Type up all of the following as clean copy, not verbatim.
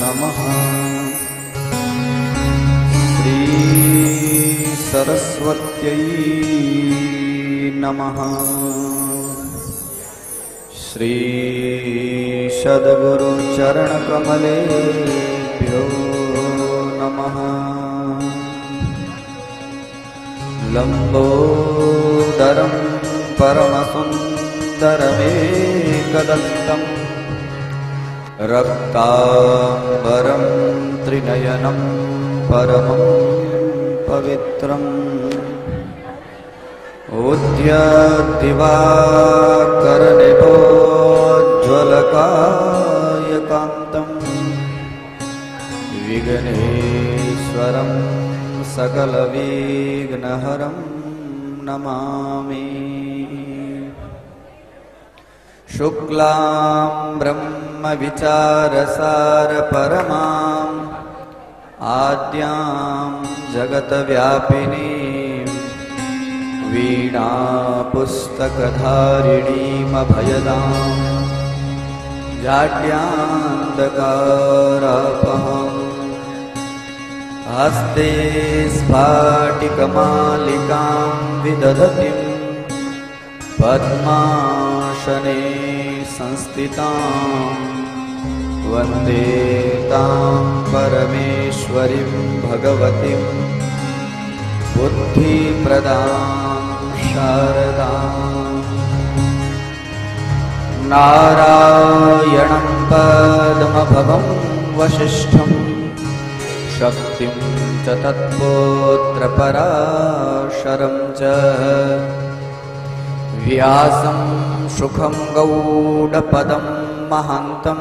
नमः। श्री सरस्वत्यै नमः। श्री सद्गुरु चरण कमलेभ्यो नमः। लंबोदरं परमसुन्दरमेकदन्तं रक्तांबरं त्रिनयनं परमं पवित्रम् उद्यद्दिवाकरनिभोज्ज्वलकायकान्तं विघ्नेश्वरं सकलविघ्नहरं नमामि। शुक्लां ब्रह्मविचारसारपरमाम् आद्यां जगत्व्यापिनीं वीणापुस्तकधारिणीमभयदां जाड्यान्धकारापहम् हस्ते स्फाटिकमालिकां विदधतीं पद्मासने संस्थितां वन्दे तां परमेश्वरीं भगवतीं बुद्धिप्रदां शारदाम्। नारायणं पद्मभवं वसिष्ठं शक्तिं च तत्पुत्रपराशरं च व्यासं सुखं गौडपदं महान्तं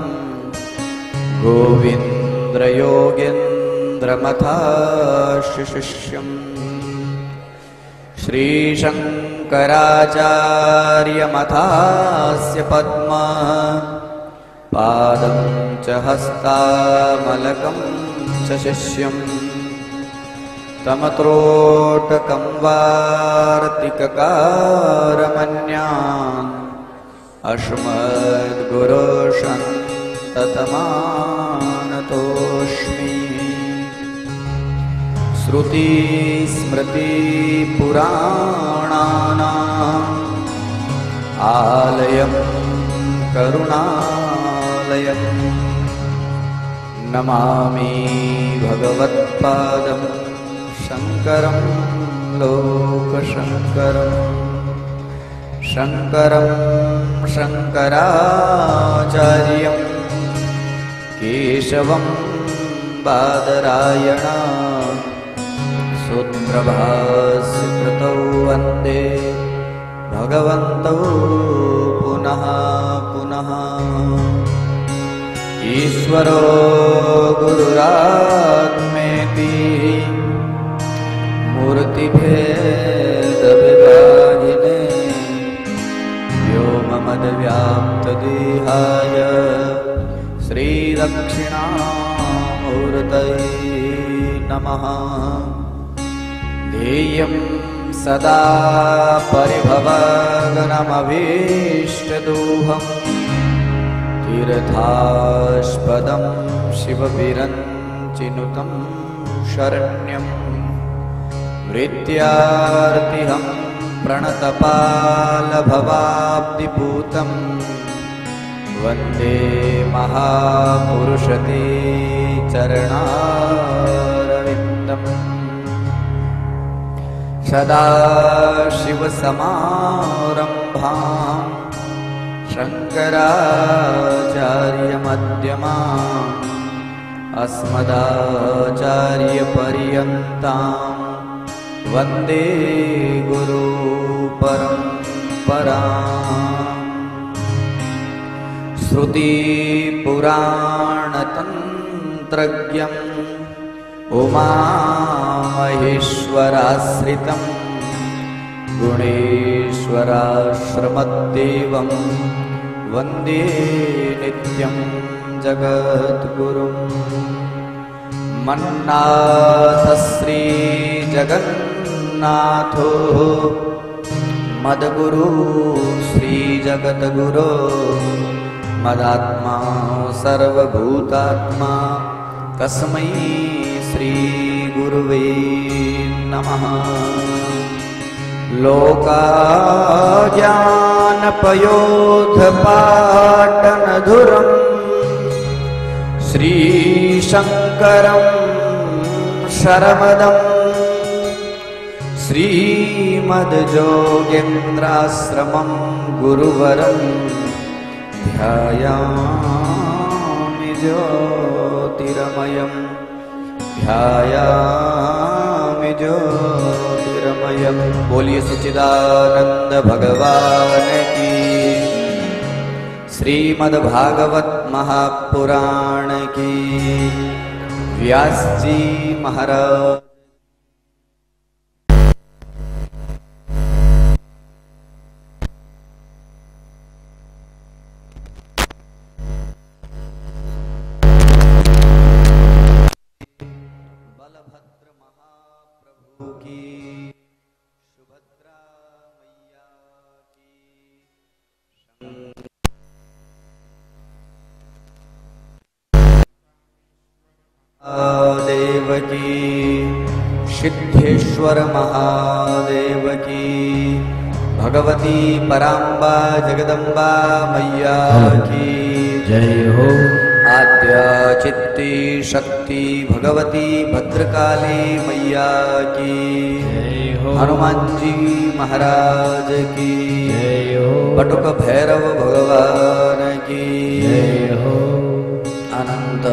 गोविन्द्रयोगेन्द्रमथाशिष्यम् श्रीशङ्कराचार्यमथास्य पद्मा पादं च हस्तामलकं च शिष्यम् तमत्रोटकं वार्तिककारमन्यान् अस्मद्गुरोशन्ततमानतोऽस्मि। श्रुतिस्मृतिपुराणानाम् आलयं करुणालयं नमामि भगवत्पादं शङ्करं लोकशङ्करं। शङ्करं शङ्कराचार्यं केशवं बादरायणा सूत्रभाष्यकृतौ वन्दे भगवन्तौ पुनः पुनः। ईश्वरो गुरुरात्मेति मूर्तिभेदविभागिने व्योमवद्व्याप्तदेहाय श्रीदक्षिणामूर्तये नमः। ध्येयं सदा परिभवग्नमभीष्टदोहं तीर्थास्पदं शिवविरञ्चिनुतं शरण्यं मृत्यार्तिहं प्रणतपालभवाब्धिपूतं वन्दे महापुरुषते चरणारविन्दम्। सदाशिवसमारम्भां शङ्कराचार्यमध्यमाम् अस्मदाचार्यपर्यन्तां वन्दे गुरुपरम्पराम्। श्रुतिपुराणतन्त्रज्ञम् उमामहेश्वराश्रितं गुणेश्वराश्रमद्देवं वन्दे नित्यं जगद्गुरुम्। मन्नाथश्रीजगन्नाथो मद्गुरु श्रीजगद्गुरो मदात्मा सर्वभूतात्मा तस्मै श्री गुरुवे नमः। लोकाज्ञानपयोधपाटनधुरम् श्रीशङ्करं शरमदम् श्रीमद्योगेन्द्राश्रमं गुरुवरं ध्यायामि ज्योतिर्मयं ध्यायामि ज्योतिर्मयं। बोलिए सच्चिदानंद भगवान की। श्रीमद्भागवत महापुराण की। व्यास जी महाराज। देव की सिद्धेश्वर महादेव की भगवती पराम्बा जगदम्बा मैया की जय हो। आद्या चित्ती शक्ति भगवती भद्रकाली मैया की जय हो। हनुमान जी महाराज की जय हो। बटुक भैरव भगवान की जय हो। अनंत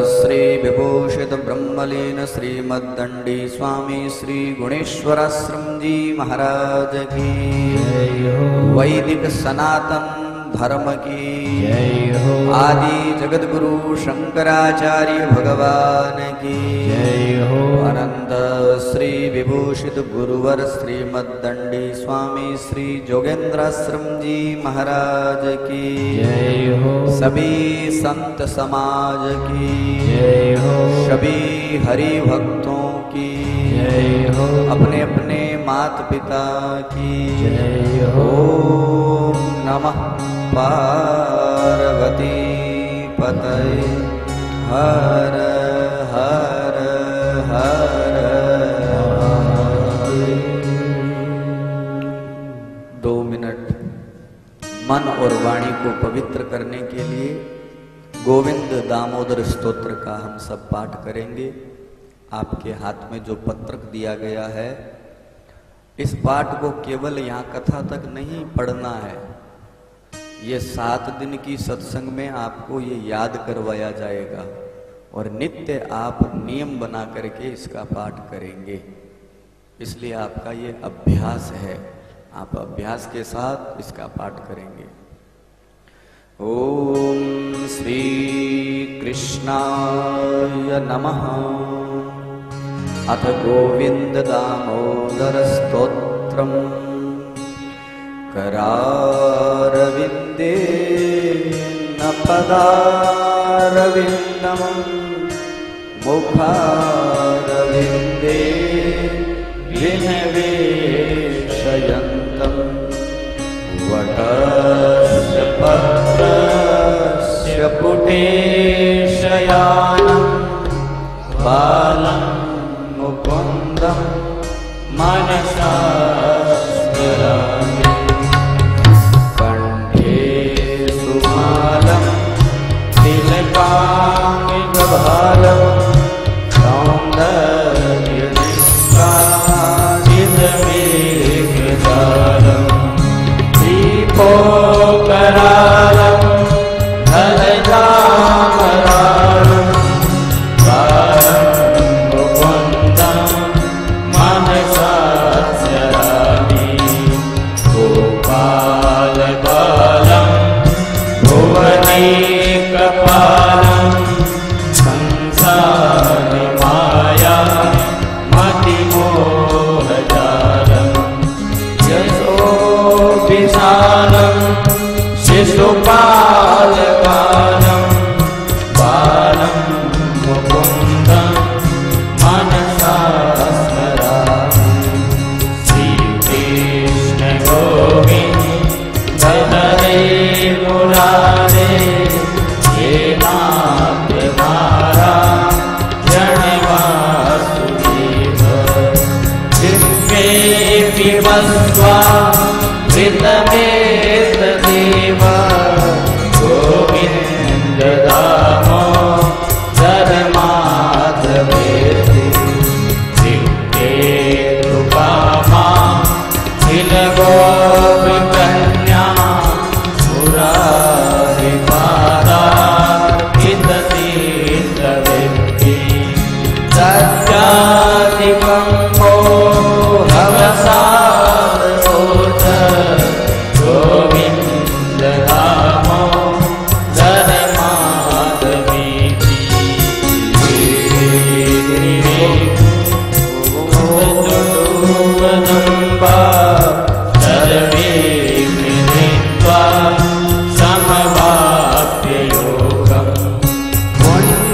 श्री विभूषित ब्रह्मलीन श्रीमद्दंडी स्वामी श्री गुणेश्वराश्रम जी महाराज की जय हो। वैदिक सनातन धर्म की जय हो। आदि जगत गुरु शंकराचार्य भगवान की जय हो। अनंत श्री विभूषित गुरुवर श्रीमद्दंडी स्वामी श्री जोगेंद्राश्रम जी महाराज की जय हो। सभी संत समाज की जय हो। सभी हरि भक्तों की जय हो। अपने अपने माता पिता की जय हो। ओम नमः पार्वती पतये हर हर हर महादेव। 2 मिनट मन और वाणी को पवित्र करने के लिए गोविंद दामोदर स्तोत्र का हम सब पाठ करेंगे। आपके हाथ में जो पत्रक दिया गया है, इस पाठ को केवल यहाँ कथा तक नहीं पढ़ना है, ये 7 दिन की सत्संग में आपको ये याद करवाया जाएगा और नित्य आप नियम बना करके इसका पाठ करेंगे। इसलिए आपका ये अभ्यास है, आप अभ्यास के साथ इसका पाठ करेंगे। ओम श्री कृष्णाय नमः। अथ गोविंद दामोदर स्तोत्रम् करारविंदे न पदारविंदम मुखारविंदे विनिवेशयन्तं वटस्य पत्रस्य पुटे शयानं बालं मुकुन्दं मनसा स्मरामि। तिलकामितभालं सौन्दर्यनिष्कासितमेघसारं दीपोकरालं धनचामरालं मुकुन्दं मनसा स्मरामि।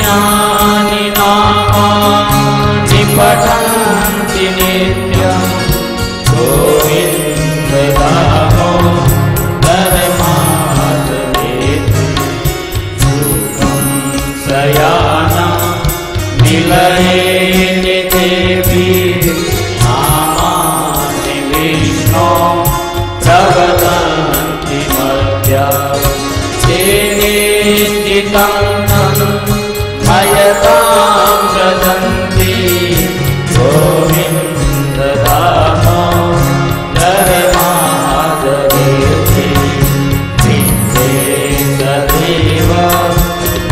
यानि नामानि पठन्ति नित्यं गोविन्द दामोदरमाधवेति सुखं शयानं निलये देवी नामानि विष्णो प्रवदन्ति मध्या निश्चितं मयतां वदन्ति गोविन्द दामोदरमाधवेति विन्दे सदैव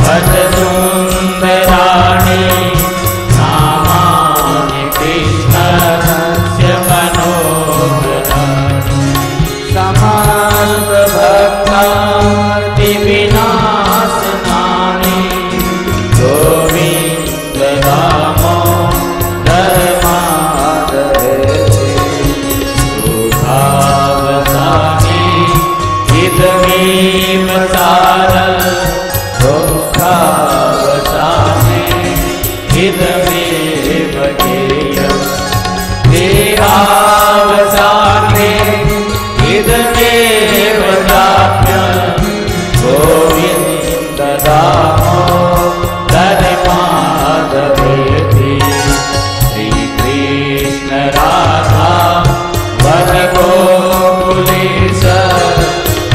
भज सुन्दराणि नामानि कृष्णस्य मनोहराणि समस्त भक्तार्ति विनाशनानि गोविन्द दामोदरमाधवेति सुखावसाने इदमेव सारं दुःखावसाने इदमेव गेयम् देहावसाने इदमेव दाप्यम् गोविन्द दामोदरमाधवेति श्रीकृष्ण राधा वद गोकुलेश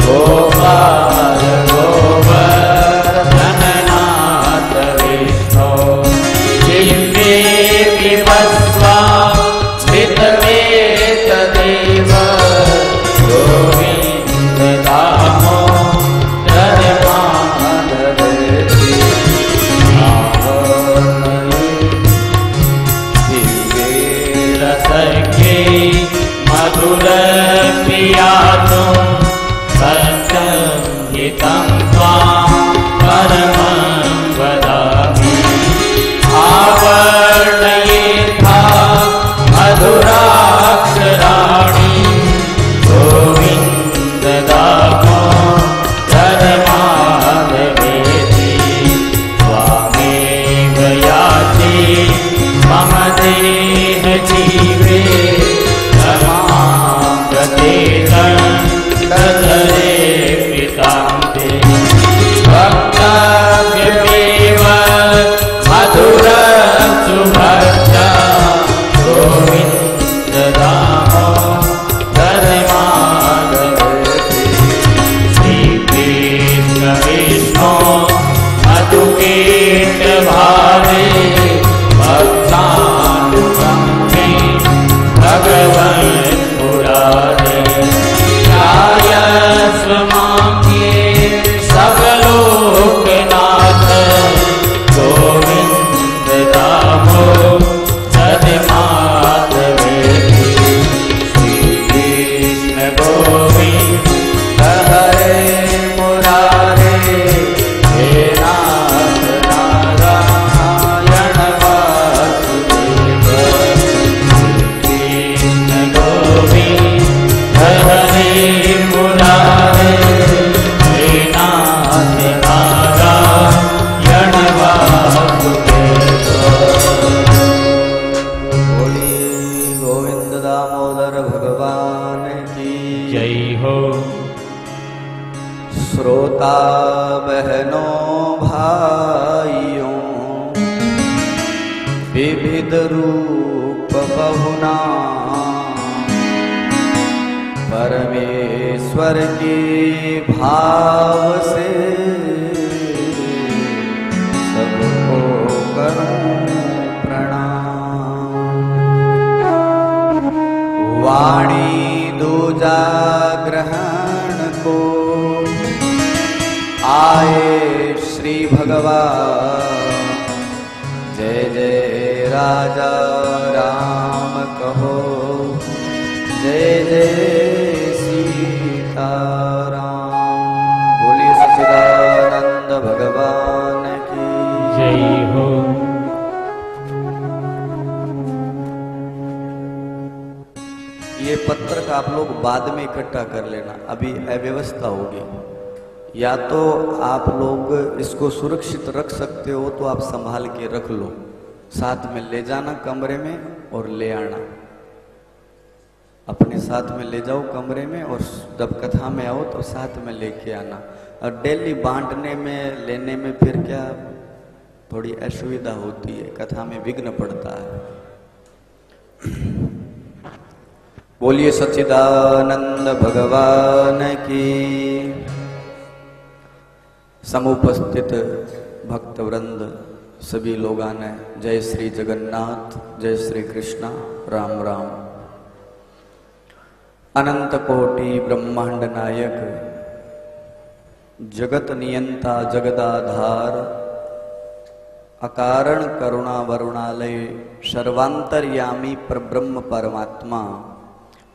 गोपाल गोवर्धननाथ विष्णो जिह्वे पिबस्वा स्मृतमेतदेव गोविन्द दामोदरमाधवेति दिव्येरसख्ये मधुरप्रियातुं सत्यं हितं त्वां परमं वदामि आवर्णयेथा मधुराक्षराणि गोविन्द दामोदरमाधवेति त्वामेव याचे मम देह जीवे रमां गतेतं ददरे पितान्ते वक्तव्यमेव मधुरं सुभद्रा गोविन्द दामोदरमाधवेति श्रीकृष्ण विष्णो मधुकेशभावे भक्तानुकम्पे भगवन् मुरारे ध्यायस्व मां सकलोकनाथ गोविन्द दामोदरमाधवेति श्रीकृष्ण गोविन्द हरे मुरारे हे नाथ नारायण वासुदेव श्रीकृष्ण गोविन्द हरे मुरारे हे नाथ नारायण वासुदेव। बोलिए गोविंद दामोदर भगवान की जय हो। श्रोता बहनों भाइयों विविध रूप बहुना परमेश्वर के भाव से सबको करूं प्रणाम। वाणी दूजा ग्रहण को आए श्री भगवान जय जय राजा राम कहो जय जय सीताराम। बोलिए सच्चिदानंद भगवान की जय हो। ये पत्रक आप लोग बाद में इकट्ठा कर लेना, अभी अव्यवस्था होगी। या तो आप लोग इसको सुरक्षित रख सकते हो तो आप संभाल के रख लो, साथ में ले जाना कमरे में और ले आना, अपने साथ में ले जाओ कमरे में और जब कथा में आओ तो साथ में लेके आना। और डेली बांटने में लेने में फिर क्या थोड़ी असुविधा होती है, कथा में विघ्न पड़ता है। बोलिए सच्चिदानंद भगवान की। समुपस्थित भक्तवृंद सभी लोग आने जय श्री जगन्नाथ, जय श्री कृष्णा, राम राम। अनंत कोटि ब्रह्मांड नायक, जगत नियंता जगदाधार, अकारण करुणा वरुणालय, सर्वांतर्यामी परब्रह्म परमात्मा,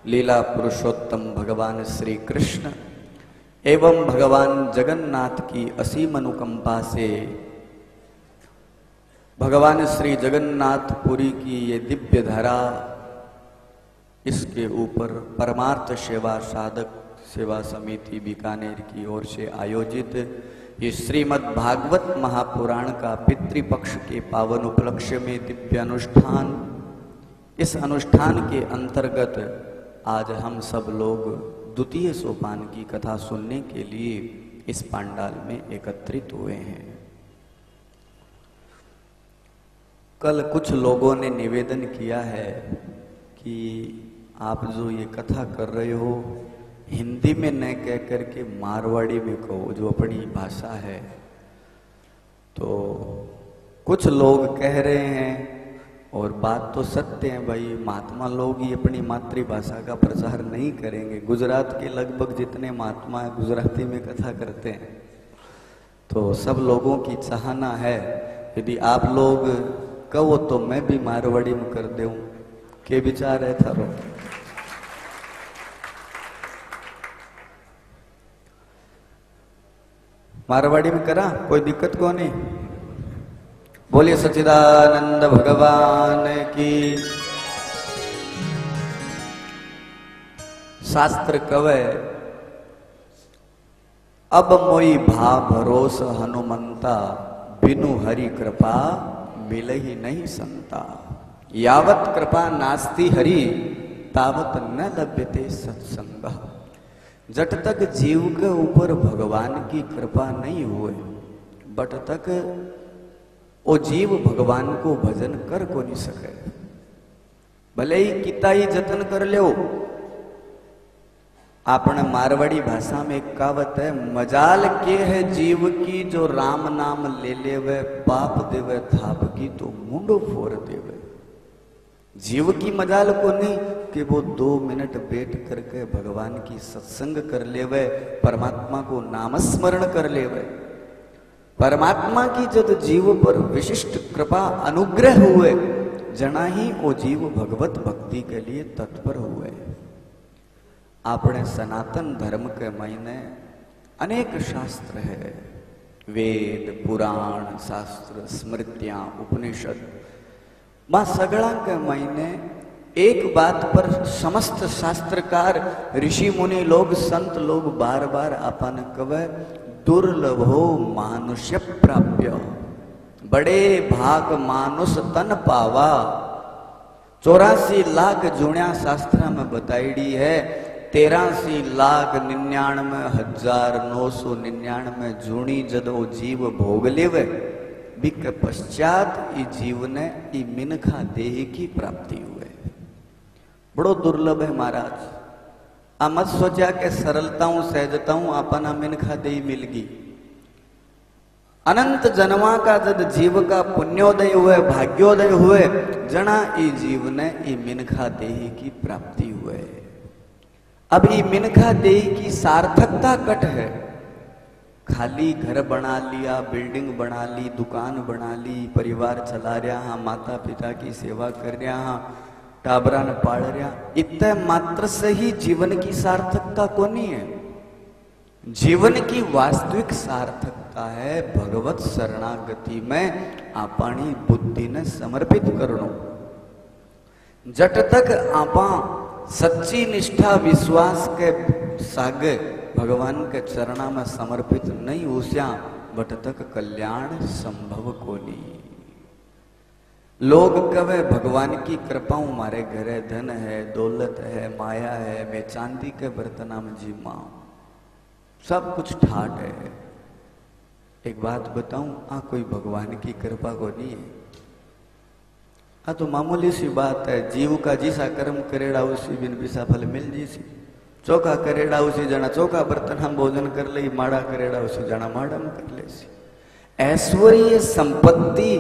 लीला पुरुषोत्तम भगवान श्री कृष्ण एवं भगवान जगन्नाथ की असीम अनुकंपा से भगवान श्री जगन्नाथपुरी की ये दिव्य धरा, इसके ऊपर परमार्थ सेवा साधक सेवा समिति बीकानेर की ओर से आयोजित ये श्रीमद् भागवत महापुराण का पितृपक्ष के पावन उपलक्ष्य में दिव्य अनुष्ठान, इस अनुष्ठान के अंतर्गत आज हम सब लोग द्वितीय सोपान की कथा सुनने के लिए इस पंडाल में एकत्रित हुए हैं। कल कुछ लोगों ने निवेदन किया है कि आप जो ये कथा कर रहे हो हिंदी में न कह करके मारवाड़ी में कहो, जो अपनी भाषा है। तो कुछ लोग कह रहे हैं, और बात तो सत्य है भाई, महात्मा लोग ही अपनी मातृभाषा का प्रचार नहीं करेंगे। गुजरात के लगभग जितने महात्मा है गुजराती में कथा करते हैं। तो सब लोगों की चाहना है यदि आप लोग कहो तो मैं भी मारवाड़ी में कर दूं, के विचार है थारो? मारवाड़ी में करा, कोई दिक्कत को नहीं। बोलिए सच्चिदानंद भगवान की। शास्त्र कवे अब मोई भा भरोस हनुमंता, बिनु हरि कृपा मिल ही नहीं संता। यावत कृपा नास्ति हरि, तावत न लभ्यते सत्संग। जट तक जीव के ऊपर भगवान की कृपा नहीं हुए, बट तक वो जीव भगवान को भजन कर को नहीं सके। भले ही कितना ही जतन कर ले। आपने मारवाड़ी भाषा में एक कहावत है, मजाल के है जीव की जो राम नाम ले लेवे, पाप देवे थाप की तो मुंडो फोड़ देवे। जीव की मजाल को नहीं कि वो 2 मिनट बैठ करके भगवान की सत्संग कर लेवे, परमात्मा को नामस्मरण कर लेवे। परमात्मा की जब जीव पर विशिष्ट कृपा अनुग्रह हुए, जना ही वो जीव भगवत भक्ति के लिए तत्पर हुए। आपने सनातन धर्म के महीने अनेक शास्त्र है, वेद पुराण शास्त्र स्मृतियां उपनिषद, मां सगड़ा के महीने एक बात पर समस्त शास्त्रकार ऋषि मुनि लोग संत लोग बार बार अपन कवे, दुर्लभो मानुष्य प्राप्य, बड़े भाग मानुष तन पावा। 84 लाख जुण्या शास्त्र में बताईडी है। 83,99,999 जूणी जदो जीव भोग लेवे, बिक पश्चात ई जीव ने ई मिनखा देह की प्राप्ति हुए। बड़ो दुर्लभ है महाराज। आ मत सोचा के सरलताऊं सहजताऊं अपना मिनखा देही मिलगी। अनंत जन्मा का जद जीव का पुण्योदय हुए भाग्योदय हुए, जना ई जीव ने ई मिनखा देही की प्राप्ति हुए। अब ई मिनखा देही की सार्थकता कट है। खाली घर बना लिया, बिल्डिंग बना ली, दुकान बना ली, परिवार चला रहा हाँ, माता पिता की सेवा कर रहा हाँ, टाबरा न पाड़ रहा, इतने मात्र से ही जीवन की सार्थकता को नहीं है। जीवन की वास्तविक सार्थकता है भगवत शरणागति में आपनी बुद्धि ने समर्पित करनो। जट तक आपा सच्ची निष्ठा विश्वास के सागे भगवान के चरणा में समर्पित नहीं होस्या बट तक कल्याण संभव को नहीं। लोग कहे भगवान की कृपा हमारे घरे धन है, दौलत है, माया है, मैं चांदी के बर्तना में जीमा, सब कुछ ठाट है। एक बात बताऊं, कोई भगवान की कृपा को नहीं है। तो मामूली सी बात है, जीव का जिसा कर्म करेड़ा उसी बिन बिसा फल मिल जीसी। चौका करेड़ा उसी जना चौका बर्तन हम भोजन कर ले, माड़ा करेड़ा उसी जना माड़ा में कर ले। ऐश्वर्य संपत्ति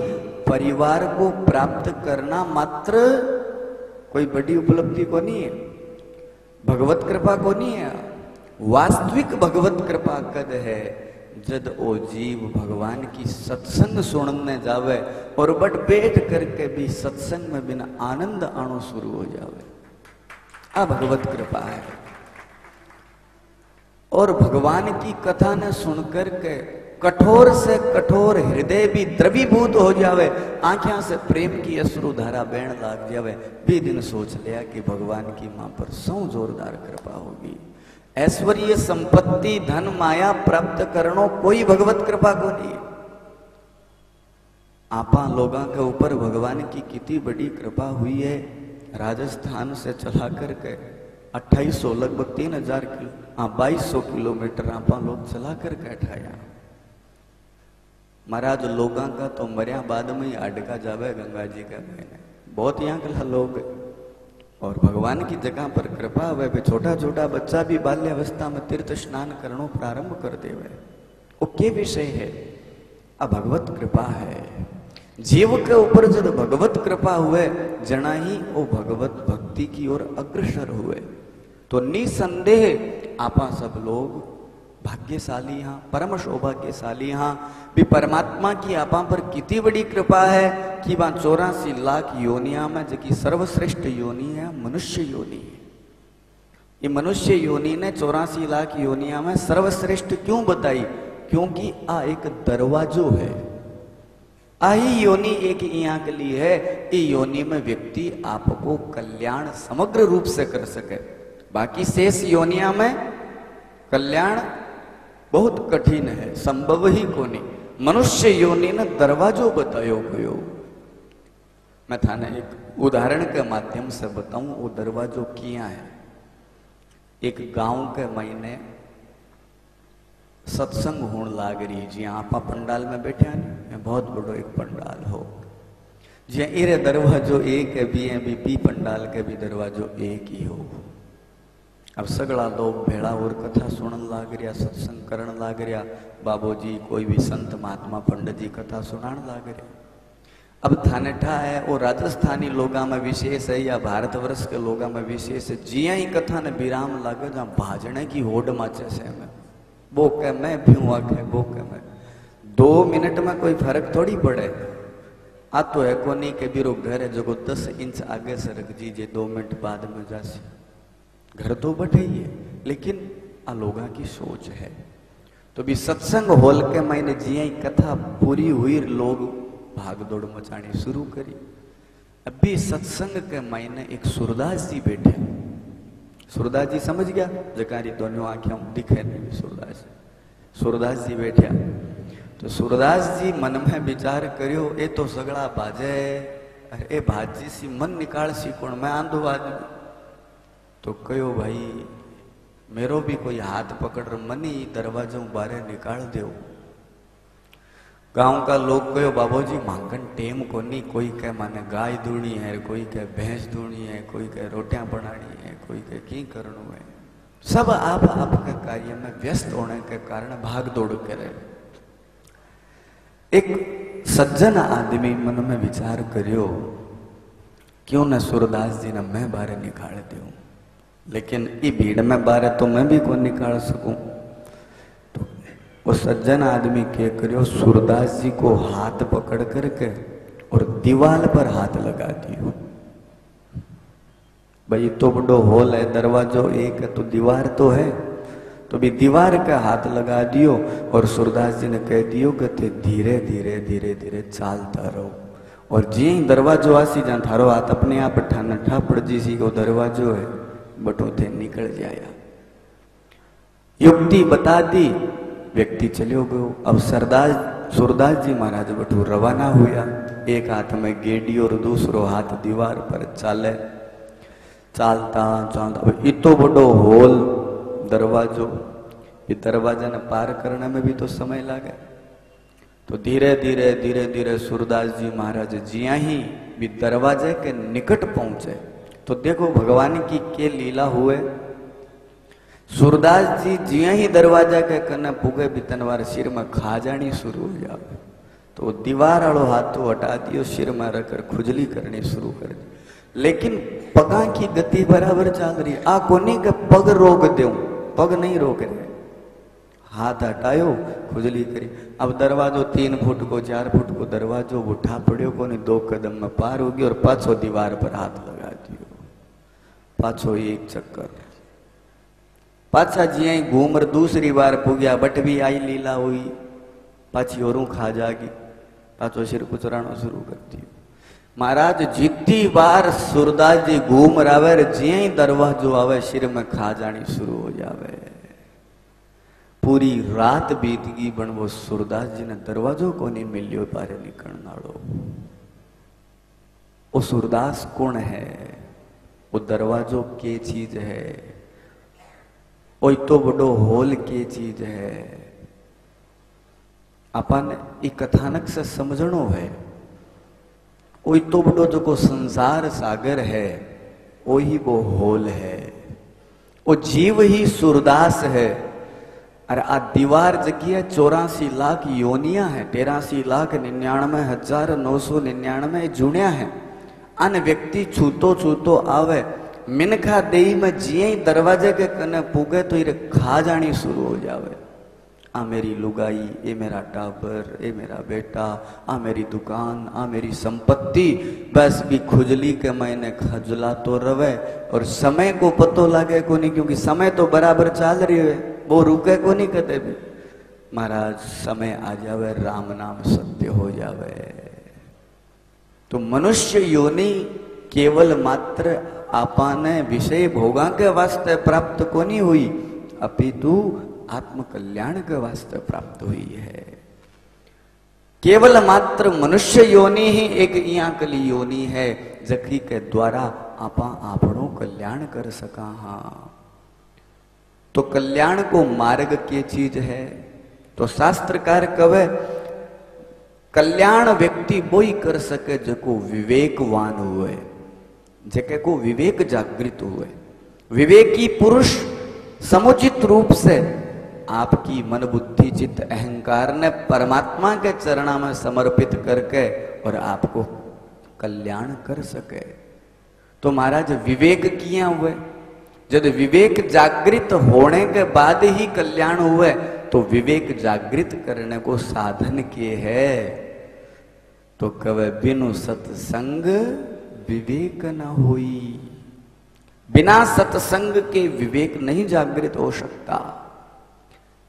परिवार को प्राप्त करना मात्र कोई बड़ी उपलब्धि को नहीं है, भगवत कृपा को नहीं है। वास्तविक भगवत कृपा कद है जद ओ जीव भगवान की सत्संग सुनने जावे और बट बैठ करके भी सत्संग में बिना आनंद आनो शुरू हो जावे। आ भगवत कृपा है। और भगवान की कथा ने सुनकर के कठोर से कठोर हृदय भी द्रवीभूत हो जावे, आंखों से प्रेम की अश्रुधारा बहन लाग जावे, भी दिन सोच लिया कि भगवान की मां पर सौ जोरदार कृपा होगी। ऐश्वर्य संपत्ति धन माया प्राप्त करनो कोई भगवत कृपा को नहीं। आपा लोगों के ऊपर भगवान की कितनी बड़ी कृपा हुई है। राजस्थान से चला करके 2800 लगभग 3000 किलो 2200 किलोमीटर आपा लोग चला करके उठाया। महाराज लोगों का तो मरिया बाद में ही अडका जावे गंगा जी के महीने, बहुत यहाँ के लोग। और भगवान की जगह पर कृपा हुए भी छोटा छोटा बच्चा भी बाल्यावस्था में तीर्थ स्नान करनो प्रारंभ कर देवे। वो के विषय है, भगवत कृपा है। जीव के ऊपर जब भगवत कृपा हुए जना ही वो भगवत भक्ति की ओर अग्रसर हुए। तो निसंदेह आपा सब लोग भाग्यशाली हाँ, परम सौभाग्यशाली हाँ। भी परमात्मा की आपा पर कितनी बड़ी कृपा है कि वहां 84 लाख योनिया में जो सर्वश्रेष्ठ योनि है मनुष्य योनि है। ये मनुष्य योनि ने 84 लाख योनिया में सर्वश्रेष्ठ क्यों बताई? क्योंकि आ एक दरवाजो है। आई योनि एक यहाँ के लिए है, ये योनि में व्यक्ति आपको कल्याण समग्र रूप से कर सके। बाकी शेष योनिया में कल्याण बहुत कठिन है, संभव ही को नहीं। मनुष्य योनि ने दरवाजो बतायो गयो। मैं थाने एक उदाहरण के माध्यम से बताऊं वो दरवाजो किया है। एक गांव के महीने सत्संग होने लाग रही, जी आप पंडाल में बैठे हैं, बहुत बड़ो एक पंडाल हो, जी इरे दरवाजो एक है, बी पंडाल के भी दरवाजो एक ही हो। अब सगड़ा लोग भेड़ा और कथा सुनन लाग रहा, सत्संग करन लाग रहा, बाबूजी कोई भी संत महात्मा पंडित जी कथा सुनान लाग रहे। अब थाने ठा है वो राजस्थानी लोगा में विशेष है या भारतवर्ष के लोगा में विशेष है, जिया ही कथा ने विराम लागे जहाँ भाजने की होड़ माचे से में वो कह मैं भी आखे वो कह मैं 2 मिनट में कोई फर्क थोड़ी पड़े। आ तो है को नहीं के बीरो घर है जो 10 इंच आगे से रख दीजिए, 2 मिनट बाद में जासी घर तो बैठे ही है, लेकिन आ लोगों की सोच है। तो भी सत्संग हॉल के मैंने जिया ही कथा पूरी हुई, लोग भाग दौड़ मचानी शुरू करी। अभी सत्संग के मैंने एक सूरदास जी बैठे। सूरदास जी समझ गया जकारी दोनों आंखें दिखे नहीं। सूरदास जी बैठा तो सूरदास जी मन में विचार करियो ए तो सगड़ा भाजे, अरे भाजी सी मन निकाल सी कौन, मैं आंधो आदमी। तो कहो भाई मेरो भी कोई हाथ पकड़ मनी दरवाजों बारे निकाल दो। गांव का लोग कहो बाबूजी मांगन टेम को नहीं, कोई कह माने गाय दूनी है, कोई कह भैंस दूनी है, कोई कह रोटियां बनानी है, कोई कह की करना है। सब आप आपके कार्य में व्यस्त होने के कारण भाग दौड़ करे। एक सज्जन आदमी मन में विचार करियो क्यों न सूरदास जी ने मैं बारे निकाल दूं, लेकिन ये भीड़ में बारे तो मैं भी कौन निकाल सकूं। तो वो सज्जन आदमी क्या करियो, सूरदास जी को हाथ पकड़ करके और दीवार पर हाथ लगा दियो। भाई तो बड़ो हॉल है, दरवाजो एक है तो दीवार तो है, तो भी दीवार का हाथ लगा दियो और सूरदास जी ने कह दियो कि ते धीरे धीरे धीरे धीरे चालता रहो। और जी दरवाजो आसी जहाँ थारो हाथ अपने आप ठा पड़ जी सी को दरवाजो है बटो थे निकल जाया। युक्ति बता दी, व्यक्ति चलो गयो। अब सूरदास जी महाराज बठू रवाना हुआ, एक हाथ में गेडी और दूसरो हाथ दीवार पर चाले, चालता चालता। अब इतो बड़ो होल दरवाजो, ये दरवाजा ने पार करने में भी तो समय लगे। तो धीरे धीरे धीरे धीरे सूरदास जी महाराज जिया ही भी दरवाजे के निकट पहुंचे तो देखो भगवान की के लीला हुए। सूरदास जी जिया ही दरवाजा के कने पुगे भी तनवार सिर में खाजानी शुरू हो जावे तो दीवार वालों हाथों हटा दियो, सिर में रखकर खुजली करनी शुरू कर दी। लेकिन पगा की गति बराबर चल रही, आ कोनी के पग रोक दो, पग नहीं रोक रहे, हाथ हटायो खुजली करी। अब दरवाजो 3 फुट को 4 फुट को दरवाजो उठा पड़ियो को नहीं, 2 कदम में पार हो गई और पाछो दीवार पर हाथ लगा दियो, पाछो एक चक्कर, पाछा जिया ही घूमर दूसरी बार पुग्या, बट भी आई लीला हुई, पाछी और खा जागी, पाछो सिर कुचरानो शुरू कर दियो। महाराज जितनी बार सूरदास जी घूम रावे, जिया ही दरवाजो आवे सिर में खा जानी शुरू हो जावे। पूरी रात बीत गई पण वो सूरदास जी ने दरवाजो को नहीं मिलियो पारे निकलना वालो। वो सूरदास कौन है, वो दरवाजो के चीज है, वो तो बड़ो होल के चीज है, अपन ई कथानक से समझनो है। वो तो बड़ो जो को संसार सागर है वही वो होल है, वो जीव ही सूरदास है। अरे आ दीवार जगिया 84 लाख योनिया है, 83,99,999 जुड़िया है। अन व्यक्ति छूतो छूतो आवे, मिनखा देही में जिये ही दरवाजे के कने पुगे तो ये खा जानी शुरू हो जावे। आ मेरी लुगाई, ये मेरा टाबर, ये मेरा बेटा, आ मेरी दुकान, आ मेरी संपत्ति, बस भी खुजली के मैंने खजला तो रवे और समय को पतो लगे को नहीं, क्योंकि समय तो बराबर चल रही है, वो रुके को नहीं कदे भी। महाराज समय आ जावे, राम नाम सत्य हो जावे। तो मनुष्य योनि केवल मात्र आपाने विषय भोगा के वास्ते प्राप्त को नहीं हुई, अपितु आत्म कल्याण के वास्ते प्राप्त हुई है। केवल मात्र मनुष्य योनि ही एक यहाँ कली योनि है, जखी के द्वारा आपा आपनो कल्याण कर सका। हाँ, तो कल्याण को मार्ग की चीज है। तो शास्त्रकार कवे कल्याण व्यक्ति वो ही कर सके जको विवेकवान हुए, जके को विवेक जागृत हुए। विवेकी पुरुष समुचित रूप से आपकी मन बुद्धि चित्त अहंकार ने परमात्मा के चरणा में समर्पित करके और आपको कल्याण कर सके। तो महाराज विवेक किया हुए, जब विवेक जागृत होने के बाद ही कल्याण हुए, तो विवेक जागृत करने को साधन किए है। तो कवे बिनु सत्संग विवेक न होई, बिना सत्संग के विवेक नहीं जागृत हो सकता।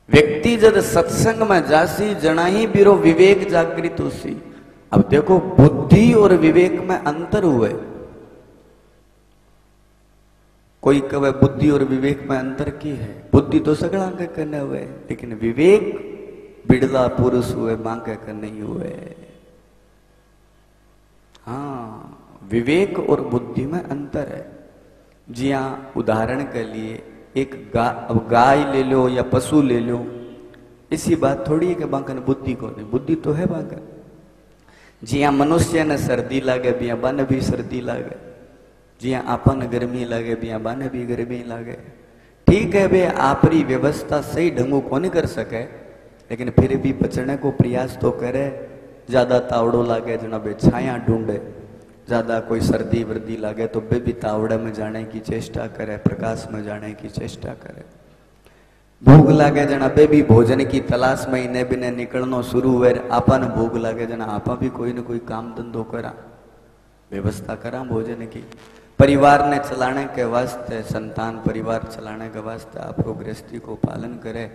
व्यक्ति जब सत्संग में जासी जना ही बिरो विवेक जागृत होसी। अब देखो बुद्धि और विवेक में अंतर हुए। कोई कहे बुद्धि और विवेक में अंतर की है, बुद्धि तो सगड़ा के करने हुए, लेकिन विवेक बिड़ला पुरुष हुए मांगे कर नहीं हुए। हाँ, विवेक और बुद्धि में अंतर है। जी हाँ, उदाहरण के लिए एक गाय ले लो या पशु ले लो, इसी बात थोड़ी है कि बांकन बुद्धि को नहीं, बुद्धि तो है बांकन। जी हाँ, मनुष्य ने सर्दी लागे बिया बन भी सर्दी लागे, जी हाँ आपन गर्मी लागे बिया बन भी गर्मी लागे। ठीक है बे, आपरी व्यवस्था सही ढंगू को नहीं कर सके, लेकिन फिर भी बचने को प्रयास तो करे। ज्यादा तावड़ो लागे जना बे छाया ढूंढे, ज्यादा कोई सर्दी वर्दी लागे तो बे भी तावड़े में जाने की चेष्टा करे, प्रकाश में जाने की चेष्टा करे। भूख लागे जना बे भी भोजन की तलाश में इन्हें बिने निकलनो शुरू हुए। आपा ने भूख लागे जना आपा भी कोई न कोई काम धंधो करा, व्यवस्था करा भोजन की। परिवार ने चलाने के वास्ते, संतान परिवार चलाने के वास्ते आपको गृहस्थी को पालन करे,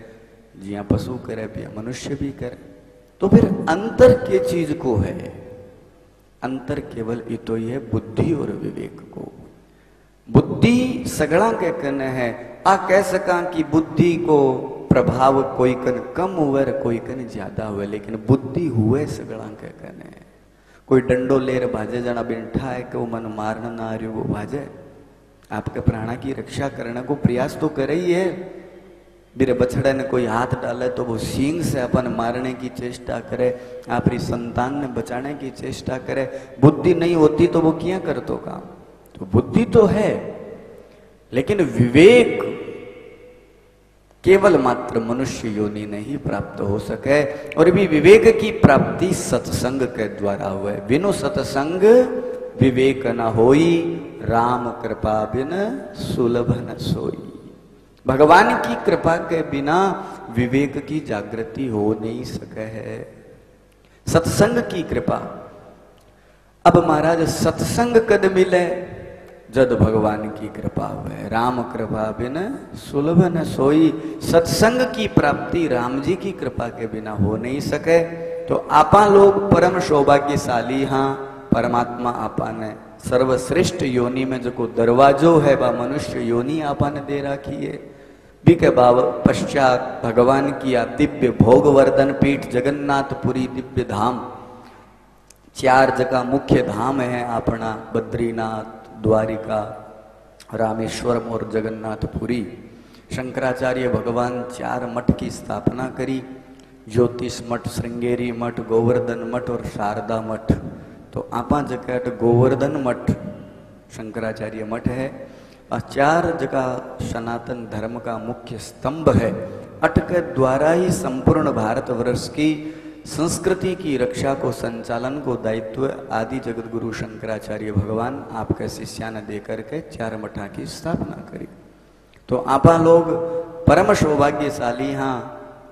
जिया पशु करे भी मनुष्य भी करे। तो फिर अंतर के चीज को है, अंतर केवल इतो ही है बुद्धि और विवेक को। बुद्धि सगड़ा के कने है। आ कह सका कि बुद्धि को प्रभाव कोई कन कम हुए कोई कन ज्यादा हुए, लेकिन बुद्धि हुए सगड़ा के कने। कोई डंडो लेर भाजे जना बैठा है कि वो मन मारना ना आ रही वो भाजे, आपके प्राणा की रक्षा करने को प्रयास तो करे ही है। मेरे बछड़े ने कोई हाथ डाले तो वो सींग से अपन मारने की चेष्टा करे, आपकी संतान ने बचाने की चेष्टा करे। बुद्धि नहीं होती तो वो क्या कर तो काम। तो बुद्धि तो है, लेकिन विवेक केवल मात्र मनुष्य योनि में ही प्राप्त हो सके, और भी विवेक की प्राप्ति सत्संग के द्वारा हुए। बिनु सत्संग विवेक न होई, राम कृपा बिन सुलभ न सोई। भगवान की कृपा के बिना विवेक की जागृति हो नहीं सके है। सत्संग की कृपा। अब महाराज सत्संग कद मिले, जद भगवान की कृपा हुए। राम कृपा बिन सुलभ न सोई। सत्संग की प्राप्ति राम जी की कृपा के बिना हो नहीं सके। तो आपा लोग परम सौभाग्यशाली। हाँ, परमात्मा आपा ने सर्वश्रेष्ठ योनि में जो दरवाजो है वह मनुष्य योनि आपा ने दे रखी है। भी के बाब पश्चात भगवान की दिव्य भोग वर्धन पीठ जगन्नाथपुरी दिव्य धाम। 4 जगह मुख्य धाम है अपना, बद्रीनाथ, द्वारिका, रामेश्वरम और जगन्नाथपुरी। शंकराचार्य भगवान 4 मठ की स्थापना करी, ज्योतिष मठ, श्रृंगेरी मठ, गोवर्धन मठ और शारदा मठ। तो आपा जगह गोवर्धन मठ शंकराचार्य मठ है, और 4 जगह सनातन धर्म का मुख्य स्तंभ है। अट के द्वारा ही संपूर्ण भारतवर्ष की संस्कृति की रक्षा को, संचालन को दायित्व आदि जगत गुरु शंकराचार्य भगवान आपके शिष्या ने देकर के 4 मठा की स्थापना करी। तो आपा लोग परम सौभाग्यशाली। हाँ,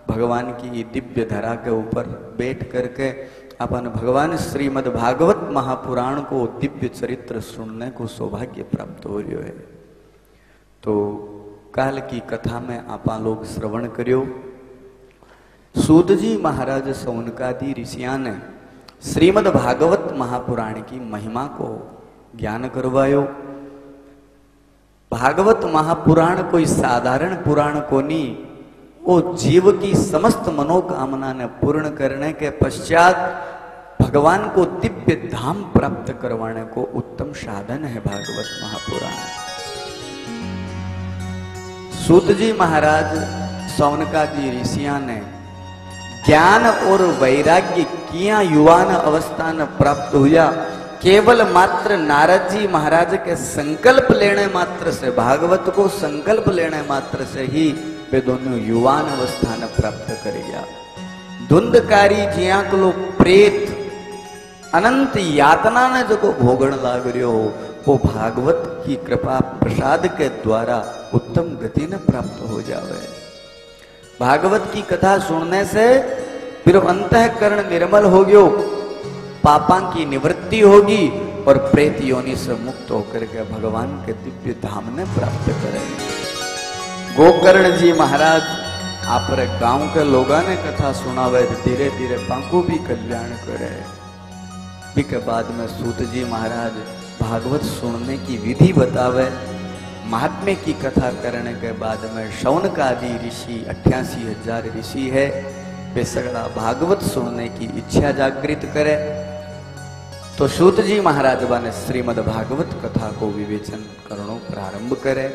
भगवान की दिव्य धरा के ऊपर बैठ करके अपन भगवान श्रीमद् भागवत महापुराण को दिव्य चरित्र सुनने को सौभाग्य प्राप्त हो रही है। तो काल की कथा में आपा लोग श्रवण करियो। सूत जी महाराज सौनकादि ऋषिया ने श्रीमद् भागवत महापुराण की महिमा को ज्ञान करवायो। भागवत महापुराण कोई साधारण पुराण को नहीं, वो जीव की समस्त मनोकामना ने पूर्ण करने के पश्चात भगवान को दिव्य धाम प्राप्त करवाने को उत्तम साधन है भागवत महापुराण। सूत जी महाराज सौनकादि ऋषिया ने ज्ञान और वैराग्य किया युवान अवस्था न प्राप्त हुआ। केवल मात्र नारद जी महाराज के संकल्प लेने मात्र से, भागवत को संकल्प लेने मात्र से ही वे दोनों युवान अवस्था न प्राप्त कर गया। धुंधकारी जिया को प्रेत अनंत यातना ने जो को भोगण लाग रहे हो, वो भागवत की कृपा प्रसाद के द्वारा उत्तम गति न प्राप्त हो जावे। भागवत की कथा सुनने से फिर अंतःकरण निर्मल हो गयो, पापा की निवृत्ति होगी और प्रेत योनि से मुक्त होकर के भगवान के दिव्य धाम ने प्राप्त करेंगे। गोकर्ण जी महाराज आप गांव के लोगों ने कथा सुनावे, धीरे धीरे पांको भी कल्याण करे। भी के बाद में सूत जी महाराज भागवत सुनने की विधि बतावे। महात्म्य की कथा करने के बाद में शौनकादि ऋषि 88,000 ऋषि है, वे सगड़ा भागवत सुनने की इच्छा जागृत करे। तो सूत जी महाराज ने श्रीमद् भागवत कथा को विवेचन करनो प्रारंभ करे।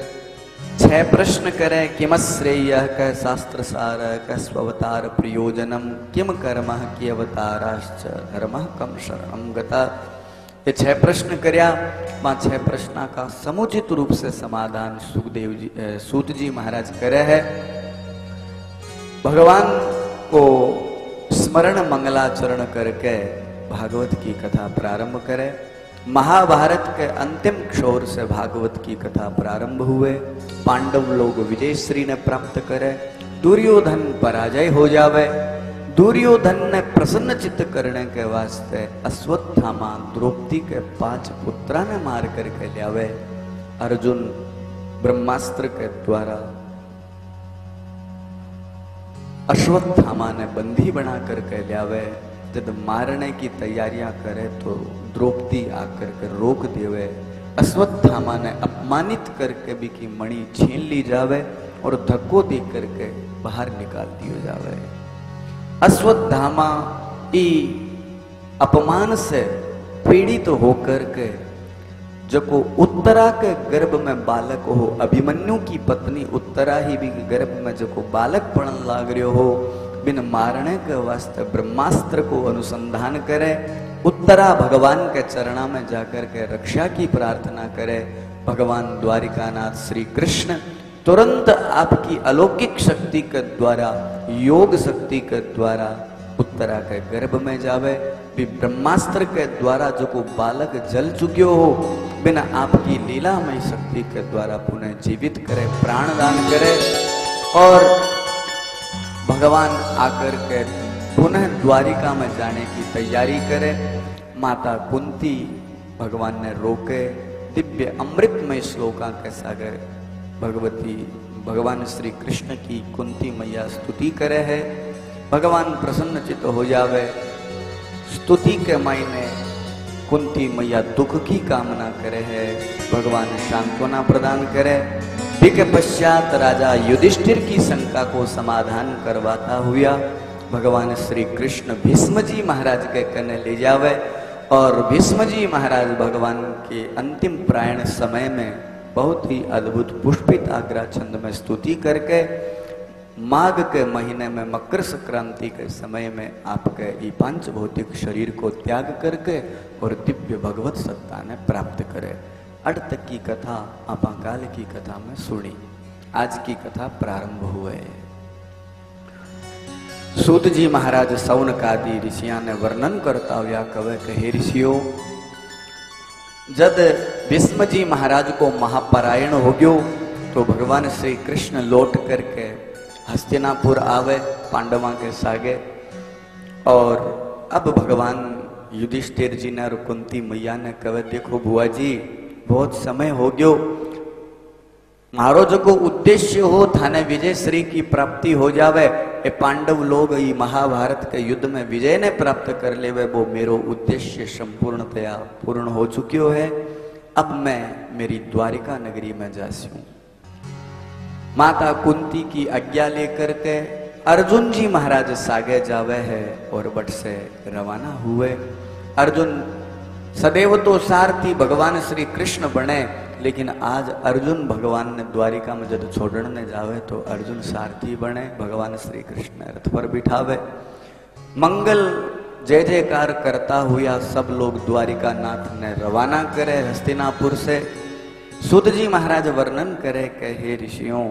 6 प्रश्न करे। किमश्रेय क शास्त्र सार क स्ववतार प्रयोजनम किम कर्म कि अवताराश्च धर्म कम शरणम गता। ये 6 प्रश्न कर्या। 6 प्रश्न का समुचित रूप से समाधान सुखदेव जी सूत जी महाराज करे है। भगवान को स्मरण मंगलाचरण करके भागवत की कथा प्रारंभ करे। महाभारत के अंतिम क्षोर से भागवत की कथा प्रारंभ हुए। पांडव लोग विजय श्री ने प्राप्त करे, दुर्योधन पराजय हो जावे। दुर्योधन ने प्रसन्न चित्त करने के वास्ते अश्वत्थामा द्रौपदी के 5 पुत्रा ने मार करके लियावे। अर्जुन ब्रह्मास्त्र के द्वारा अश्वत्थामा ने बंदी बना करके लियावे। जब मारने की तैयारियां करे तो द्रौपदी आकर के रोक देवे। अश्वत्थामा ने अपमानित करके भी की मणि छीन ली जावे और धक्को दे करके बाहर निकाल दियो जावे। अश्वत्थामा ई अपमान से पीड़ित तो होकर के जको उत्तरा के गर्भ में बालक हो, अभिमन्यु की पत्नी उत्तरा ही भी गर्भ में जको बालक पड़न लाग रहो हो, बिन मारने के वास्ते ब्रह्मास्त्र को अनुसंधान करे, उत्तरा भगवान के चरणा में जाकर के रक्षा की प्रार्थना करे। भगवान द्वारिकानाथ श्री कृष्ण तुरंत आपकी अलौकिक शक्ति के द्वारा, योग शक्ति के द्वारा उत्तरा के गर्भ में जावे, भी ब्रह्मास्त्र के द्वारा जो को बालक जल चुक्यो हो, बिना आपकी लीलामय शक्ति के द्वारा पुनः जीवित करे, प्राण दान करे। और भगवान आकर के पुनः द्वारिका में जाने की तैयारी करे। माता कुंती भगवान ने रोके, दिव्य अमृतमय श्लोका के सागर भगवती भगवान श्री कृष्ण की कुंती मैया स्तुति करे है। भगवान प्रसन्न चित्त हो जावे। स्तुति के मायने कुंती मैया दुख की कामना करे है, भगवान सांत्वना प्रदान करे। के पश्चात राजा युधिष्ठिर की शंका को समाधान करवाता हुआ भगवान श्री कृष्ण भीष्म जी महाराज के कने ले जावे। और भीष्म जी महाराज भगवान के अंतिम प्रायण समय में बहुत ही अद्भुत पुष्पित आग्रह छंद में स्तुति करके माघ के महीने में मकर संक्रांति के समय में आपके ये पांच भौतिक शरीर को त्याग करके और दिव्य भगवत सत्ता ने प्राप्त करे। अड तक की कथा आपाकाल की कथा में सुनी। आज की कथा प्रारंभ हुए। सूत जी महाराज सौनकादि ऋषिया ने वर्णन करता हुआ कवे के हे ऋषियों, जब भीष्म जी महाराज को महापरायण हो गयो तो भगवान श्री कृष्ण लौट करके हस्तिनापुर आवे पांडवा के सागे। और अब भगवान युधिष्ठिर जी ने और कुंती मैया ने कहे देखो बुआ जी, बहुत समय हो गयो, मारो जो को उद्देश्य हो थाने विजय श्री की प्राप्ति हो जावे, ए पांडव लोग ये महाभारत के युद्ध में विजय ने प्राप्त कर लेवे, वो मेरो उद्देश्य संपूर्णतया पूर्ण हो चुक्यो है। अब मैं मेरी द्वारिका नगरी में जासी हूं। माता कुंती की आज्ञा लेकर के अर्जुन जी महाराज सागे जावे है और बट से रवाना हुए। अर्जुन सदैव तो सारथी भगवान श्री कृष्ण बने, लेकिन आज अर्जुन भगवान ने द्वारिका में जब छोड़ने जावे तो अर्जुन सारथी बने, भगवान श्री कृष्ण रथ पर बिठावे। मंगल जय जयकार करता हुआ सब लोग द्वारिका नाथ ने रवाना करे हस्तिनापुर से। सूत जी महाराज वर्णन करे कि हे ऋषियों,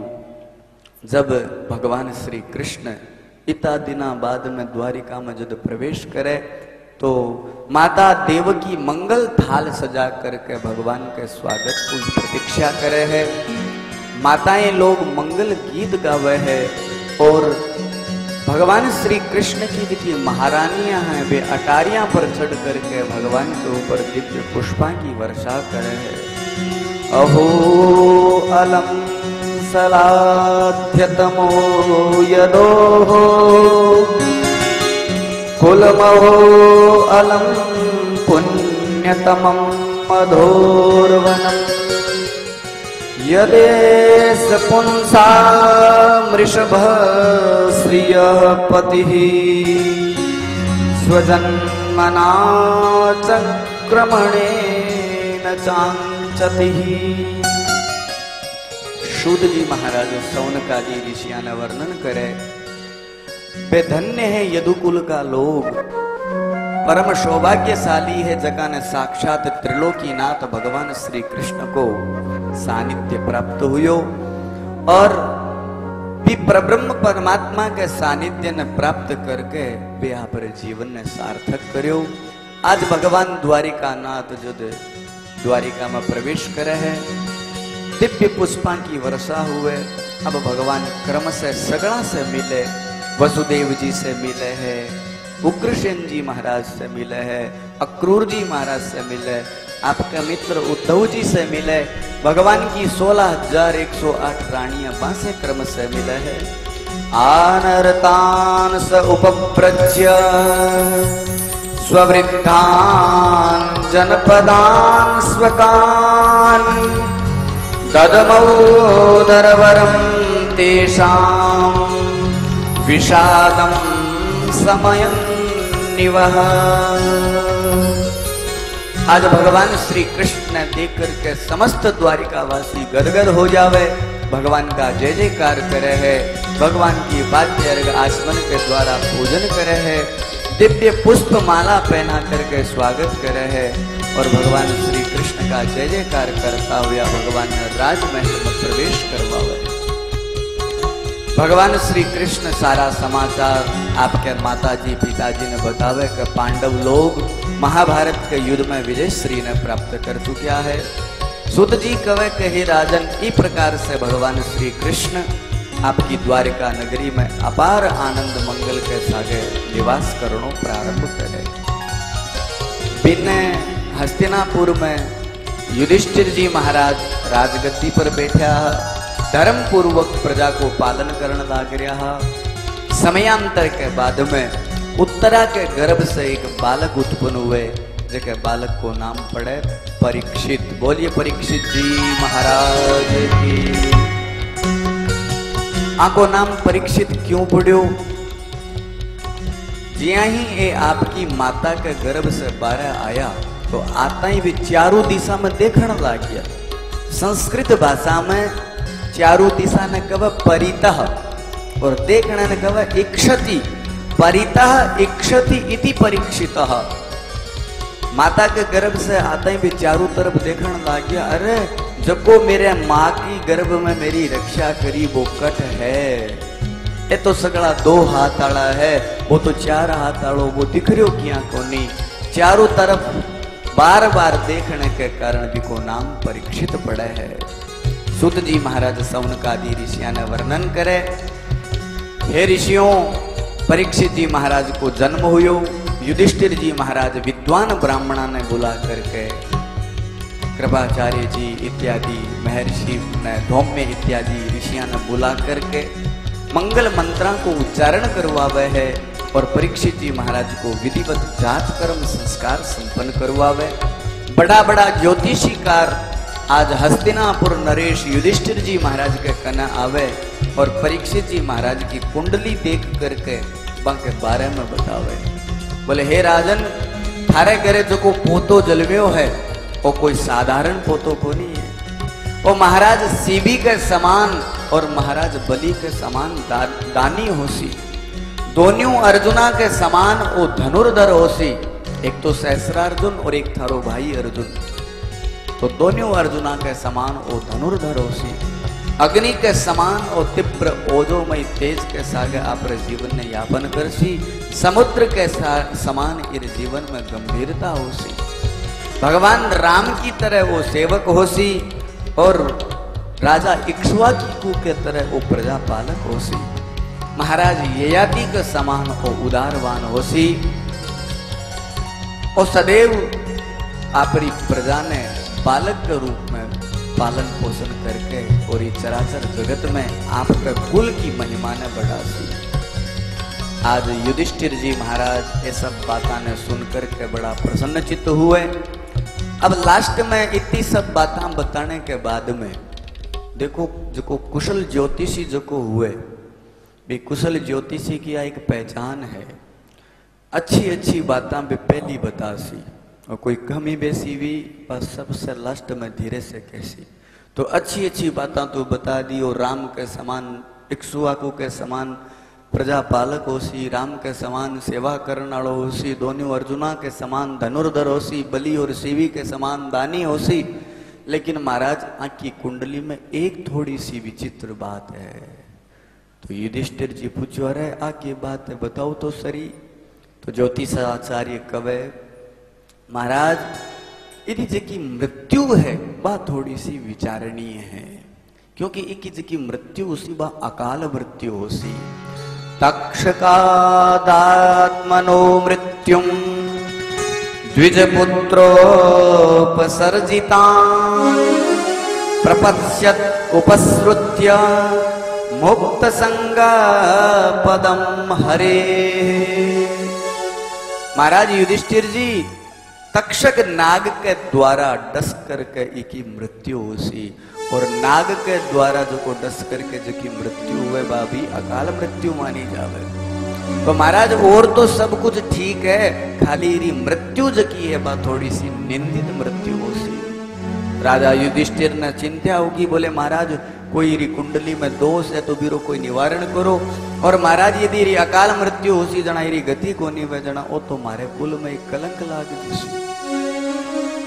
जब भगवान श्री कृष्ण इतना दिना बाद में द्वारिका में जब प्रवेश करे तो माता देवकी मंगल थाल सजा करके भगवान के स्वागत की प्रतीक्षा करे है। माताएं लोग मंगल गीत गावे है और भगवान श्री कृष्ण की जितनी महारानियां हैं वे अटारियां पर चढ़ करके भगवान के ऊपर दिव्य पुष्पा की वर्षा करे है। अहो अलम सलाध्यतमो यदोहो कुलमहो अलम पुण्यतमं मधोर्वनम् यदेश पुंसा मृषभ श्रियः पतिः स्वजन्मना चक्रमणेन चांचतिः। सूत जी महाराज सौनकादि ऋषिया ने वर्णन करे, वे धन्य है यदुकुल का लोग, परम सौभाग्यशाली है जगह ने साक्षात त्रिलोकीनाथ भगवान श्री कृष्ण को सानिध्य प्राप्त हुयो और ब्रह्म परमात्मा के सानिध्य ने प्राप्त करके वे यहाँ पर जीवन ने सार्थक करो। आज भगवान द्वारिका नाथ जो द्वारिका में प्रवेश करे है, दिव्य पुष्पा की वर्षा हुए। अब भगवान क्रम से सगड़ा से मिले, वसुदेव जी से मिले हैं, उग्रसेन जी महाराज से मिले हैं, अक्रूर जी महाराज से मिले, आपके मित्र उद्धव जी से मिले, भगवान की 16,108 रानियां बासे क्रम से मिले हैं। आनरतान स उपप्रज्य स्ववृद्धान् जनपदान् स्वकान् ददमौदरवरं तेषां विषादं समयं निवह। आज भगवान श्री कृष्ण देख करके समस्त द्वारिकावासी गदगद हो जावे, भगवान का जय जयकार करे है, भगवान की वाद्य अर्घ आसमन के द्वारा पूजन करे है, दिव्य पुष्प माला पहना करके स्वागत करे है और भगवान श्री कृष्ण का जय जयकार करता हुआ भगवान राजमहल में प्रवेश करवावे। भगवान श्री कृष्ण सारा समाचार आपके माताजी पिताजी ने बतावे कि पांडव लोग महाभारत के युद्ध में विजय श्री ने प्राप्त कर चुका है। सुत जी कवे के हे राजन, इस प्रकार से भगवान श्री कृष्ण आपकी द्वारिका नगरी में अपार आनंद मंगल के सागे निवास करनो प्रारंभ करे। बिन्ने हस्तिनापुर में युधिष्ठिर जी महाराज राजगद्दी पर बैठा, धर्म पूर्वक प्रजा को पालन करने लाग रहा। समयांतर के बाद में उत्तरा के गर्भ से एक बालक उत्पन्न हुए, जिसके बालक को नाम पड़े परीक्षित। बोलिए परीक्षित जी महाराज की। आको नाम परीक्षित क्यों पड़ो? जिया ही ये आपकी माता के गर्भ से बाहर आया तो आता ही भी चारों दिशा में देखने लग गया। संस्कृत भाषा में चारों दिशा ने कहा परितः और देखने ने कहा इक्षति। परितः इक्षति इति परीक्षितः। माता के गर्भ से आता ही भी चारों तरफ देखने लग गया, अरे जब मेरे माँ की गर्भ में मेरी रक्षा करी वो कट है, ये तो सगड़ा 2 हाथ आला है, वो तो 4 हाथ आलो, वो दिख रही किया कोनी। चारों तरफ बार बार देखने के कारण भी को नाम परीक्षित पड़े है। सुत जी महाराज सौनकादि ऋषिया ने वर्णन करे, हे ऋषियों, परीक्षित जी महाराज को जन्म हुयो। युधिष्ठिर जी महाराज विद्वान ब्राह्मणा ने बुला करके कृपाचार्य जी इत्यादि महर्षि ने धौम्य इत्यादि ऋषियों ने बुला करके मंगल मंत्रा को उच्चारण करवावे है और परीक्षित जी महाराज को विधिवत जात कर्म संस्कार संपन्न करवावे। बड़ा बड़ा ज्योतिषीकार आज हस्तिनापुर नरेश युधिष्ठिर जी महाराज के कना आवे और परीक्षित जी महाराज की कुंडली देख करके बाके बारे में बतावे। बोले हे राजन, थारे घरे जो को पोतो जलव्यो है वो कोई साधारण पोतो को नहीं है। वो महाराज सीबी के समान और महाराज बलि के समान दानी होसी। दोनों अर्जुना के समान वो धनुर्धर होसी। एक तो सहस्रार्जुन और एक थारो भाई अर्जुन, तो दोनों अर्जुना के समान वो धनुर्धर होसी। अग्नि के समान और तीव्र ओजोमय तेज के सागे आप जीवन ने यापन करसी। समुद्र के समान इस जीवन में गंभीरता होसी। भगवान राम की तरह वो सेवक होसी और राजा इक्ष्वाकु के तरह वो प्रजा पालक होसी। महाराज ययाति के समान वो उदारवान होसी और सदैव आपरी प्रजा ने बालक के रूप में पालन पोषण करके और ये चराचर जगत में आपके कुल की महिमा ने बढ़ासी। आज युधिष्ठिर जी महाराज ये सब बातें ने सुनकर के बड़ा प्रसन्न चित्त हुए। अब लास्ट में इतनी सब बातें बताने के बाद में देखो, जो कुशल ज्योतिषी जो को हुए भी, कुशल ज्योतिषी की एक पहचान है, अच्छी अच्छी बातें भी पहली बतासी और कोई कमी बेसी भी बस सबसे लास्ट में धीरे से कैसी। तो अच्छी अच्छी बातें तो बता दी और राम के समान इक्ष्वाकु के समान प्रजा पालक होसी, राम के समान सेवा करने वालो होसी, दोनों अर्जुना के समान धनुर्धर होसी, बलि और शिवी के समान दानी होसी। लेकिन महाराज आँखी कुंडली में एक थोड़ी सी विचित्र बात है। तो युधिष्ठिर जी पूछो, अरे आके बात है बताओ तो सरी। तो ज्योतिषाचार्य कवे, महाराज यदि जी मृत्यु है वह थोड़ी सी विचारणीय है, क्योंकि एक जी मृत्यु उसी वह अकाल मृत्यु होसी। तक्षकादात्मनो मृत्युम द्विजपुत्रोपसर्जिता प्रपश्यत उपसृत्य मुक्त संग पदम हरे। महाराज युधिष्ठिर जी तक्षक नाग के द्वारा डस करके इकी मृत्यु होसी, और नाग के द्वारा जो को डस करके जो की मृत्यु हुए बाबी अकाल मृत्यु मानी जावे। तो महाराज और तो सब कुछ ठीक है, खाली री मृत्यु जो की है बात थोड़ी सी निंदित मृत्यु होसी। राजा युधिष्ठिर ने चिंता होगी, बोले महाराज कोई री कुंडली में दोष है तो बीरो कोई निवारण करो, और महाराज यदि री अकाल मृत्यु होसी जना री गति को नहीं वे जना ओ तो मारे कुल में एक कलंक लाग जैसी।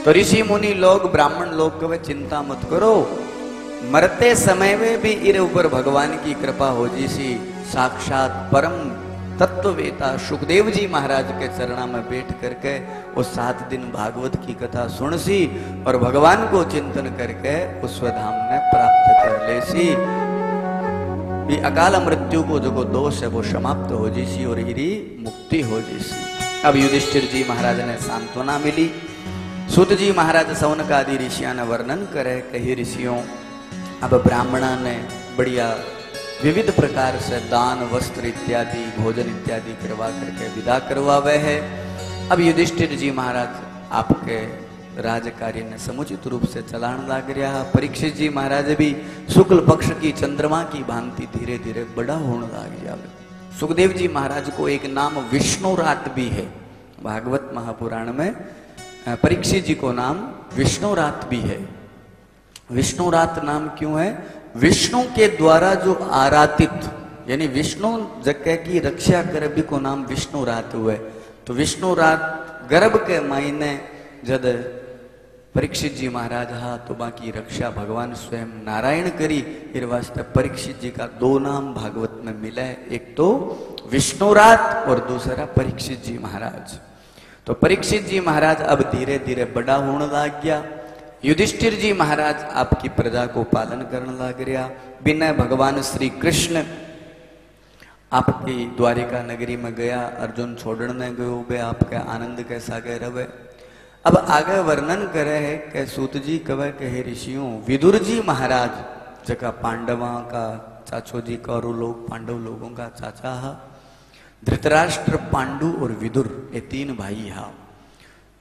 तो ऋषि मुनि लोग ब्राह्मण लोग कहे चिंता मत करो, मरते समय में भी इरे ऊपर भगवान की कृपा हो जैसी। साक्षात परम तत्ववेता सुखदेव जी महाराज के चरणा में बैठ करके वो 7 दिन भागवत की कथा सुन सी और भगवान को चिंतन करके उस धाम में प्राप्त कर ले सी। ये अकाल मृत्यु को जो दोष है वो समाप्त हो जैसी और हिरी मुक्ति हो जैसी। अब युधिष्ठिर जी महाराज ने सांत्वना मिली। सूत जी महाराज सौनक आदि ऋषियों ने वर्णन करे कही ऋषियों अब ब्राह्मणा ने बढ़िया विविध प्रकार से दान वस्त्र इत्यादि भोजन इत्यादि करवा करके विदा करवावे है। अब युधिष्ठिर जी महाराज आपके राज कार्य ने समुचित रूप से चलान लाग रहा। परीक्षित जी महाराज भी शुक्ल पक्ष की चंद्रमा की भांति धीरे धीरे बड़ा होने लग जावे। सुखदेव जी महाराज को एक नाम विष्णुरात भी है, भागवत महापुराण में परीक्षित जी को नाम विष्णुरात भी है। विष्णुरात नाम क्यों है? विष्णु के द्वारा जो आराधित यानी विष्णु जगह की रक्षा करबी को नाम विष्णुरात हुए। तो विष्णुरात गर्भ के महीने जब परीक्षित जी महाराज हा तो बाकी रक्षा भगवान स्वयं नारायण करी, इस वास्ते परीक्षित जी का 2 नाम भागवत में मिला है, एक तो विष्णुरात और दूसरा परीक्षित जी महाराज। तो परीक्षित जी महाराज अब धीरे धीरे बड़ा होने लग गया। युधिष्ठिर जी महाराज आपकी प्रजा को पालन करने लग रहा। बिना भगवान श्री कृष्ण आपकी द्वारिका नगरी में गया, अर्जुन छोड़ने गयो बे आपके आनंद के सागे रवे। अब आगे वर्णन करे है कि सूत जी कवे के हे ऋषियों विदुर जी महाराज जका पांडवा का चाचो जी कौरव लोग पांडव लोगों का चाचा हा। धृतराष्ट्र पांडु और विदुर ये 3 भाई हा।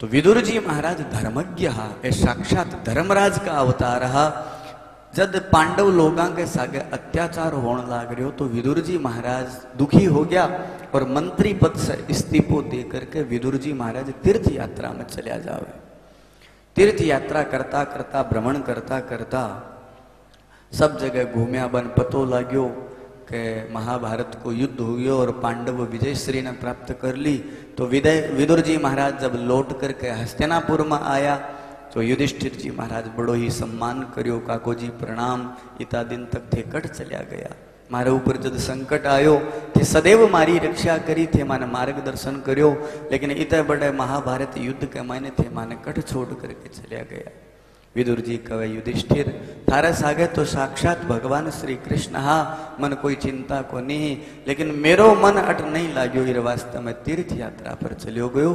तो विदुर जी महाराज धर्मज्ञ हा, ये साक्षात धर्मराज का अवतार हा। जब पांडव लोगों के सागे अत्याचार होने लग रहे हो तो विदुर जी महाराज दुखी हो गया और मंत्री पद से इस्तीफो दे करके विदुर जी महाराज तीर्थ यात्रा में चलिया जावे। तीर्थ यात्रा करता करता भ्रमण करता करता सब जगह घूमया बन पतो लाग्यो कि महाभारत को युद्ध हो गयो और पांडव विजय श्री ने प्राप्त कर ली। तो विदुर जी महाराज जब लौट करके हस्तिनापुर में आया तो युधिष्ठिर जी महाराज बड़ो ही सम्मान करियो, काको जी प्रणाम, इतना दिन तक थे कट चलिया गया, मारे ऊपर जब संकट आयो थे सदैव मारी रक्षा करी थे, माने मार्गदर्शन करियो, लेकिन इतने बड़े महाभारत युद्ध के माने थे माने कट छोड़ करके चलिया गया। विदुर जी कहे युधिष्ठिर थारे सागे तो साक्षात भगवान श्री कृष्ण हा, मन कोई चिंता को नहीं, लेकिन मेरो मन अट नहीं लाग्यो, इस वास्ते में तीर्थ यात्रा पर चलियो गयो।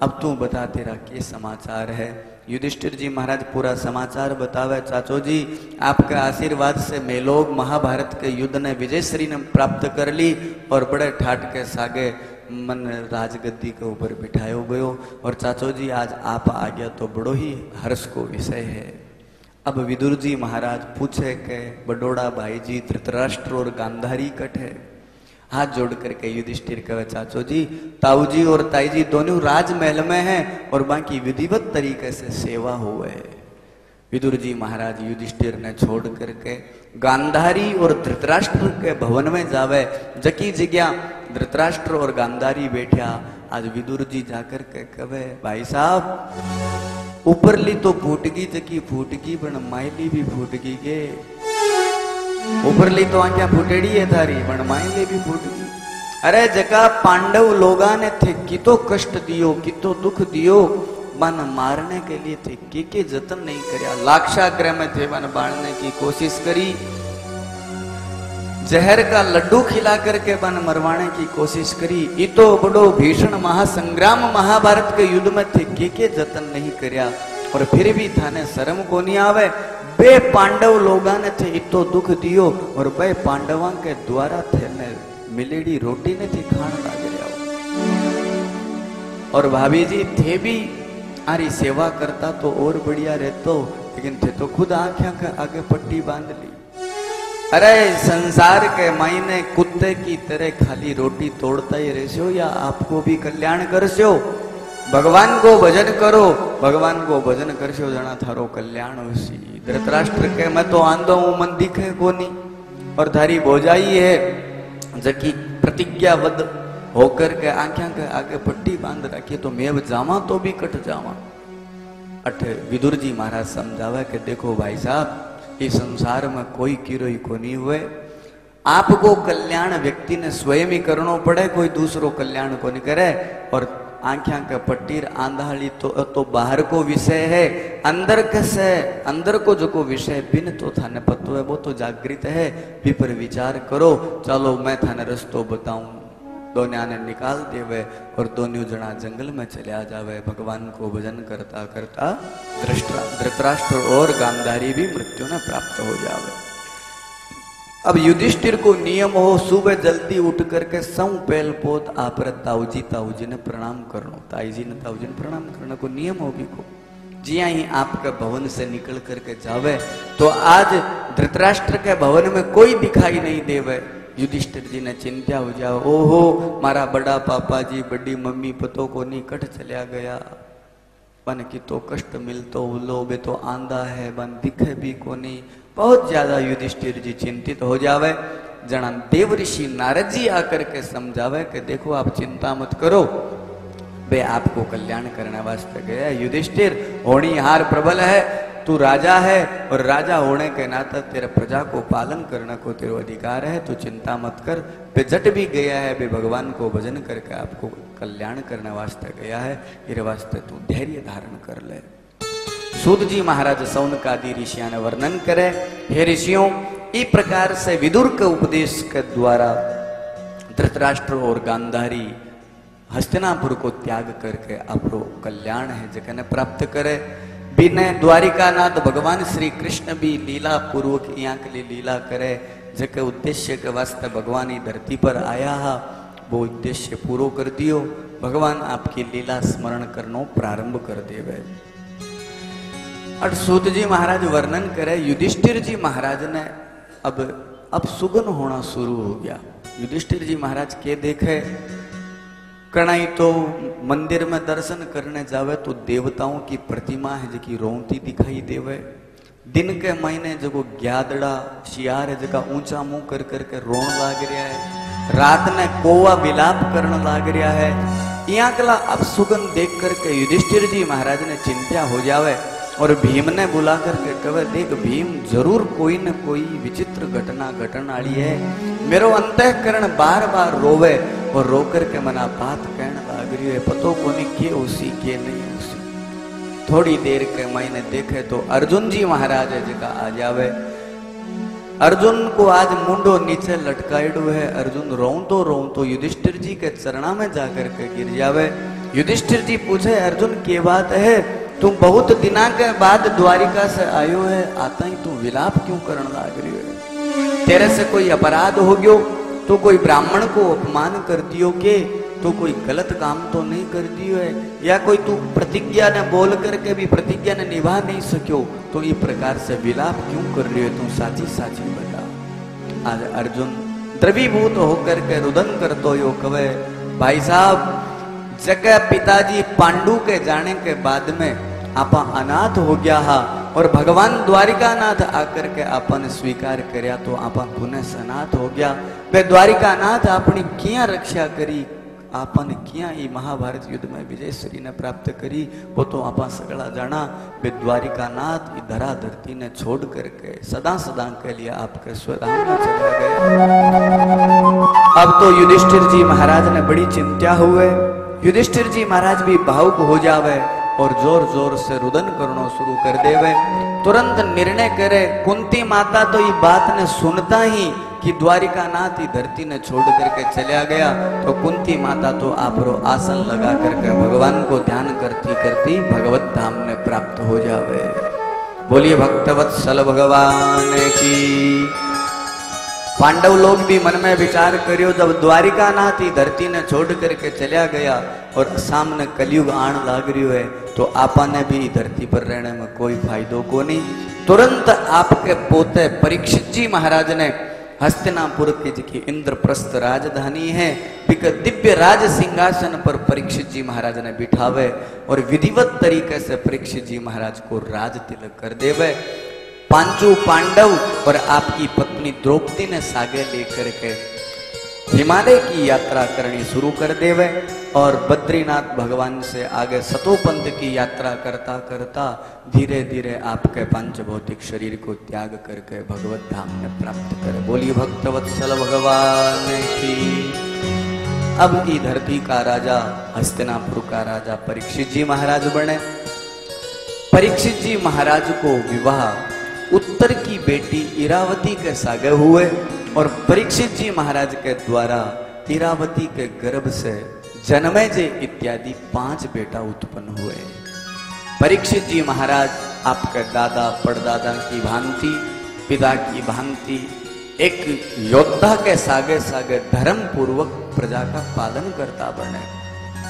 अब तू बता तेरा क्या समाचार है? युधिष्ठिर जी महाराज पूरा समाचार बतावे। चाचो जी आपके आशीर्वाद से मैं लोग महाभारत के युद्ध ने विजय श्री ने प्राप्त कर ली और बड़े ठाट के सागे मन राजगद्दी के ऊपर बिठायो गयो, और चाचो जी आज आप आ गया तो बड़ो ही हर्ष को विषय है। अब विदुर जी महाराज पूछे के बडोड़ा भाई जी धृतराष्ट्र और गांधारी कट है? हाथ जोड़ करके युधिष्ठिर कहे चाचो जी ताऊ जी और ताई जी दोनों राजमहल में हैं और बाकी विधिवत तरीके से सेवा हुए। विदुर जी महाराज युधिष्ठिर ने छोड़ करके गांधारी और धृतराष्ट्र के भवन में जावे। जकी जगह धृतराष्ट्र और गांधारी बैठा, आज विदुर जी जाकर के कहे भाई साहब ऊपरली तो फूटगी जकी फूटगी पण मायली भी फूटगी के, ऊपरली तो आंखें फूटेड़ी है थारी पण मायली भी फूटगी। अरे जका पांडव लोगा ने थे कितो कष्ट दियो कितो दुख दियो, मन मारने के लिए थे के जतन नहीं करया, लाक्षाग्रह में थे मन बांधने की कोशिश करी, जहर का लड्डू खिला करके बन मरवाने की कोशिश करी। इतो बड़ो भीषण महासंग्राम महाभारत के युद्ध में थे के जतन नहीं करया, और फिर भी थाने शर्म को नहीं आवे। बे पांडव लोगा ने थे इतो दुख दियो और बे पांडवा के द्वारा थे ने मिलेड़ी रोटी ने थी खान लाग रहा। और भाभी जी थे भी आरी सेवा करता तो और बढ़िया रहतो, लेकिन थे तो खुद आंखें के आगे पट्टी बांध ली। अरे संसार के मायने कुत्ते की तरह खाली रोटी तोड़ता ही रहशो या आपको भी कल्याण करशो। भगवान को भजन करो, भगवान को भजन करशो जना थारो कल्याण होसी। धृतराष्ट्र के मैं तो आंधो हूं मन दिखे कोनी, और थारी भोजाई है जकी प्रतिज्ञाबद्ध होकर के आंखें के आगे पट्टी बांध रखी, तो मैं जावा तो भी कट जावा। अठ विदुर जी महाराज समझावे कि देखो भाई साहब, इस संसार में कोई किरोई को नहीं हुए। आपको कल्याण व्यक्ति ने स्वयं ही करना पड़े, कोई दूसरो कल्याण को नहीं करे। और आंखें का पट्टीर आंधाली तो बाहर को विषय है, अंदर कैसे अंदर को जो को विषय बिन तो थाने पतो है, वो तो जागृत है। भी पर विचार करो, चलो मैं थाने रस्तो बताऊं। दोनों ने निकाल देवे और दोनों जना जंगल में चले जावे। भगवान को भजन करता करता धृतराष्ट्र और गांधारी भी मृत्यु ने प्राप्त हो जावे। अब युधिष्ठिर को नियम हो सुबह जल्दी उठ करके सौ पहल पोत आप ताऊजी ने प्रणाम करनो, ताई जी ने ताऊजी ने प्रणाम करने को नियम हो भी को। जिया ही आपके भवन से निकल करके जावे तो आज धृतराष्ट्र के भवन में कोई दिखाई नहीं देवे। युधिष्ठिर जी ने चिंता हो जाओ, ओहो मारा बड़ा पापा जी बड़ी मम्मी पतो को नहीं कट चलिया गया, बन की तो कष्ट मिलतो उलो बे तो आंधा है, बन दिखे भी को नहीं। बहुत ज्यादा युधिष्ठिर जी चिंतित हो जावे। जना देव ऋषि नारद जी आकर के समझावे कि देखो आप चिंता मत करो, वे आपको कल्याण करने वास्ते गया। युधिष्ठिर होनिहार प्रबल है, तू राजा है और राजा होने के नाते तेरे प्रजा को पालन करने को तेरा अधिकार है, तू चिंता मत कर। वे जट भी गया है, वे भगवान को भजन करके आपको कल्याण करने वास्ते गया है, इस वास्ते तू धैर्य धारण कर ले। सूत जी महाराज सौनक आदि ऋषियों ने वर्णन करे, हे ऋषियों इस प्रकार से विदुर के उपदेश के द्वारा धृतराष्ट्र और गांधारी हस्तिनापुर को त्याग करके अपरो कल्याण है जगह प्राप्त करे। बिने द्वारिकानाथ भगवान श्री कृष्ण भी लीला पूर्वक यहाँ के लिए लीला करे, जके उद्देश्य के वास्ते भगवान ही धरती पर आया है, वो उद्देश्य पूरो कर दियो। भगवान आपकी लीला स्मरण करनो प्रारंभ कर देवे। और सूत जी महाराज वर्णन करे, युधिष्ठिर जी महाराज ने अब सुगन होना शुरू हो गया। युधिष्ठिर जी महाराज के देखे कणाई तो मंदिर में दर्शन करने जावे तो देवताओं की प्रतिमा है जो रोंती दिखाई देवे। दिन के महीने जो ग्यादड़ा शियार है जगह ऊंचा मुंह कर करके रोन लाग रहा है, रात ने कोवा विलाप करने लाग रहा है। यहाँ कला अब सुगन देख करके युधिष्ठिर जी महाराज ने चिंता हो जावे और भीम ने बुला करके कहे, देख भीम जरूर कोई न कोई विचित्र घटना घटन वाली है। मेरो अंतःकरण बार बार रोवे और रो करके मना बात कहने लाग रही है, पतो को नहीं के उसी के नहीं उसी। थोड़ी देर के महीने देखे तो अर्जुन जी महाराज जगह आ जावे। अर्जुन को आज मुंडो नीचे लटकाइडो है। अर्जुन रों तो युधिष्ठिर जी के चरणा में जाकर के गिर जावे। युधिष्ठिर जी पूछे, अर्जुन के बात है, तुम बहुत दिना के बाद द्वारिका से आयो है, आता ही तू विलाप क्यों करने लाग रही है? तेरे से कोई अपराध हो गयो? तो कोई ब्राह्मण को अपमान कर दियो के? तो कोई गलत काम तो नहीं कर दियो है? या कोई तू प्रतिज्ञा ने बोल करके भी प्रतिज्ञा ने निभा नहीं सक्यो, तो इस प्रकार से विलाप क्यों कर रही है? तू साची साची बता। आज अर्जुन द्रवीभूत होकर के रुदन करतो यो कवे, भाई साहब जगह पिताजी पांडु के जाने के बाद में आपा अनाथ हो गया हा और भगवान द्वारिकानाथ आकर के आपने स्वीकार करया तो आपा पुनः सनाथ हो गया। वे द्वारिकानाथ अपनी किया रक्षा करी, आपने किया ही महाभारत युद्ध में विजय श्री ने प्राप्त करी, वो तो आपा सगड़ा जाना। वे द्वारिकानाथ धरा धरती ने छोड़ करके सदा सदा के लिए आपके स्वधाम में चला गया। अब तो युधिष्ठिर जी महाराज ने बड़ी चिंता हुए। युधिष्ठिर जी महाराज भी भावुक हो जावे और जोर जोर से रुदन करना शुरू कर देवे। तुरंत निर्णय करे, कुंती माता तो ये बात ने सुनता ही कि द्वारिकानाथ ही धरती ने छोड़ करके चला गया, तो कुंती माता तो आपरो आसन लगा करके भगवान को ध्यान करती करती भगवत धाम में प्राप्त हो जावे। बोलिए भक्तवत्सल भगवान की। पांडव लोग भी मन में विचार करियो, जब द्वारिका नाथ ही धरती ने छोड़ करके चला गया और सामने कलयुग आण लाग रही है, तो आपा ने भी धरती पर रहने में कोई फायदो को नहीं। तुरंत आपके पोते परीक्षित जी महाराज ने हस्तिनापुर की जिकी इंद्रप्रस्थ राजधानी है, बिक दिव्य राज सिंहासन पर परीक्षित जी महाराज ने बिठावे और विधिवत तरीके से परीक्षित जी महाराज को राज तिलक कर देवे। पांचों पांडव और आपकी पत्नी द्रौपदी ने सागे लेकर के हिमालय की यात्रा करनी शुरू कर देवे और बद्रीनाथ भगवान से आगे सतोपंथ की यात्रा करता करता धीरे धीरे आपके पंच भौतिक शरीर को त्याग करके भगवत धाम में प्राप्त करे। बोलिए भक्तवत्सल भगवान की। अब की धरती का राजा, हस्तिनापुर का राजा परीक्षित जी महाराज बने। परीक्षित जी महाराज को विवाह उत्तर की बेटी इरावती के सागे हुए और परीक्षित जी महाराज के द्वारा इरावती के गर्भ से जनमेजय इत्यादि 5 बेटा उत्पन्न हुए। परीक्षित जी महाराज आपके दादा परदादा की भांति, पिता की भांति एक योद्धा के सागे सागे धर्म पूर्वक प्रजा का पालन करता बने,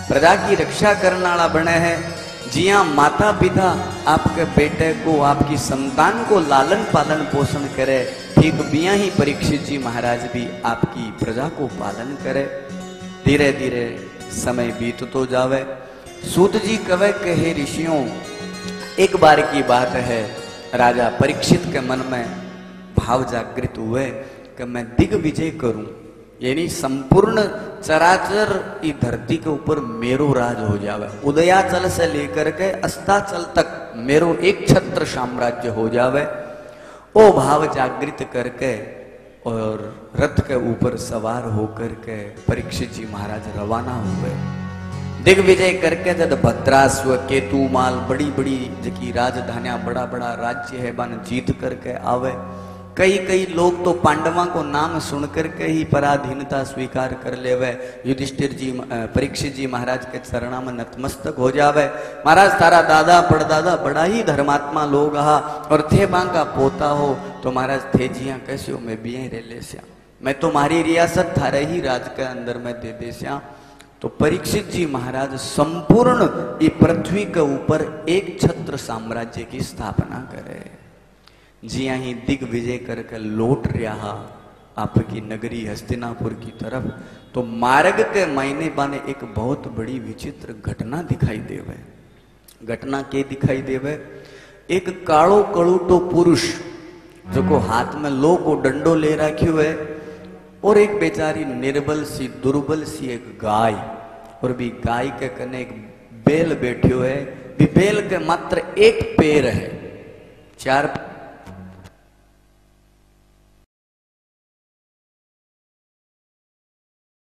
प्रजा की रक्षा करने वाला बने हैं। जिया माता पिता आपके बेटे को, आपकी संतान को लालन पालन पोषण करे, ठीक बिया ही परीक्षित जी महाराज भी आपकी प्रजा को पालन करे। धीरे धीरे समय बीत तो जावे। सूत जी कवे के हे ऋषियों, एक बार की बात है, राजा परीक्षित के मन में भाव जागृत हुए कि मैं दिग्विजय करूं, यानी संपूर्ण चराचर की धरती के ऊपर मेरो राज हो जावे। उदयाचल से लेकर के अस्ताचल तक मेरो एक छत्र साम्राज्य हो जावे। ओ भाव जागृत करके और रथ के ऊपर सवार होकर के परीक्षित जी महाराज रवाना हुए। दिग्विजय करके जब भद्रास्व केतुमाल बड़ी बड़ी जकी राजधानियां, बड़ा बड़ा राज्य है, बन जीत करके आवे। कई कई लोग तो पांडवों को नाम सुन करके ही पराधीनता स्वीकार कर लेवे। युधिष्ठिर जी परीक्षित जी महाराज के चरणों में नतमस्तक हो जावे। महाराज थारा दादा परदादा बड़ा ही धर्मात्मा लोग हा और थे बांका पोता हो, तो महाराज थे जिया कैसे हो, मैं भी रह ले श्या, मैं तुम्हारी रियासत थारे ही राज के अंदर में दे दे श्या। तो परीक्षित जी महाराज संपूर्ण ये पृथ्वी के ऊपर एक छत्र साम्राज्य की स्थापना करे। जी ही दिग्विजय करके लौट रहा आपकी नगरी हस्तिनापुर की तरफ, तो मार्ग के महीने बाने एक बहुत बड़ी विचित्र घटना दिखाई देवे। घटना के दिखाई देवे, एक कालो कलूटो पुरुष जो को हाथ में लो को डंडो ले रखियो है और एक बेचारी निर्बल सी दुर्बल सी एक गाय, और भी गाय के कने एक बैल बैठियो है। भी बैल के मात्र एक पैर है, 4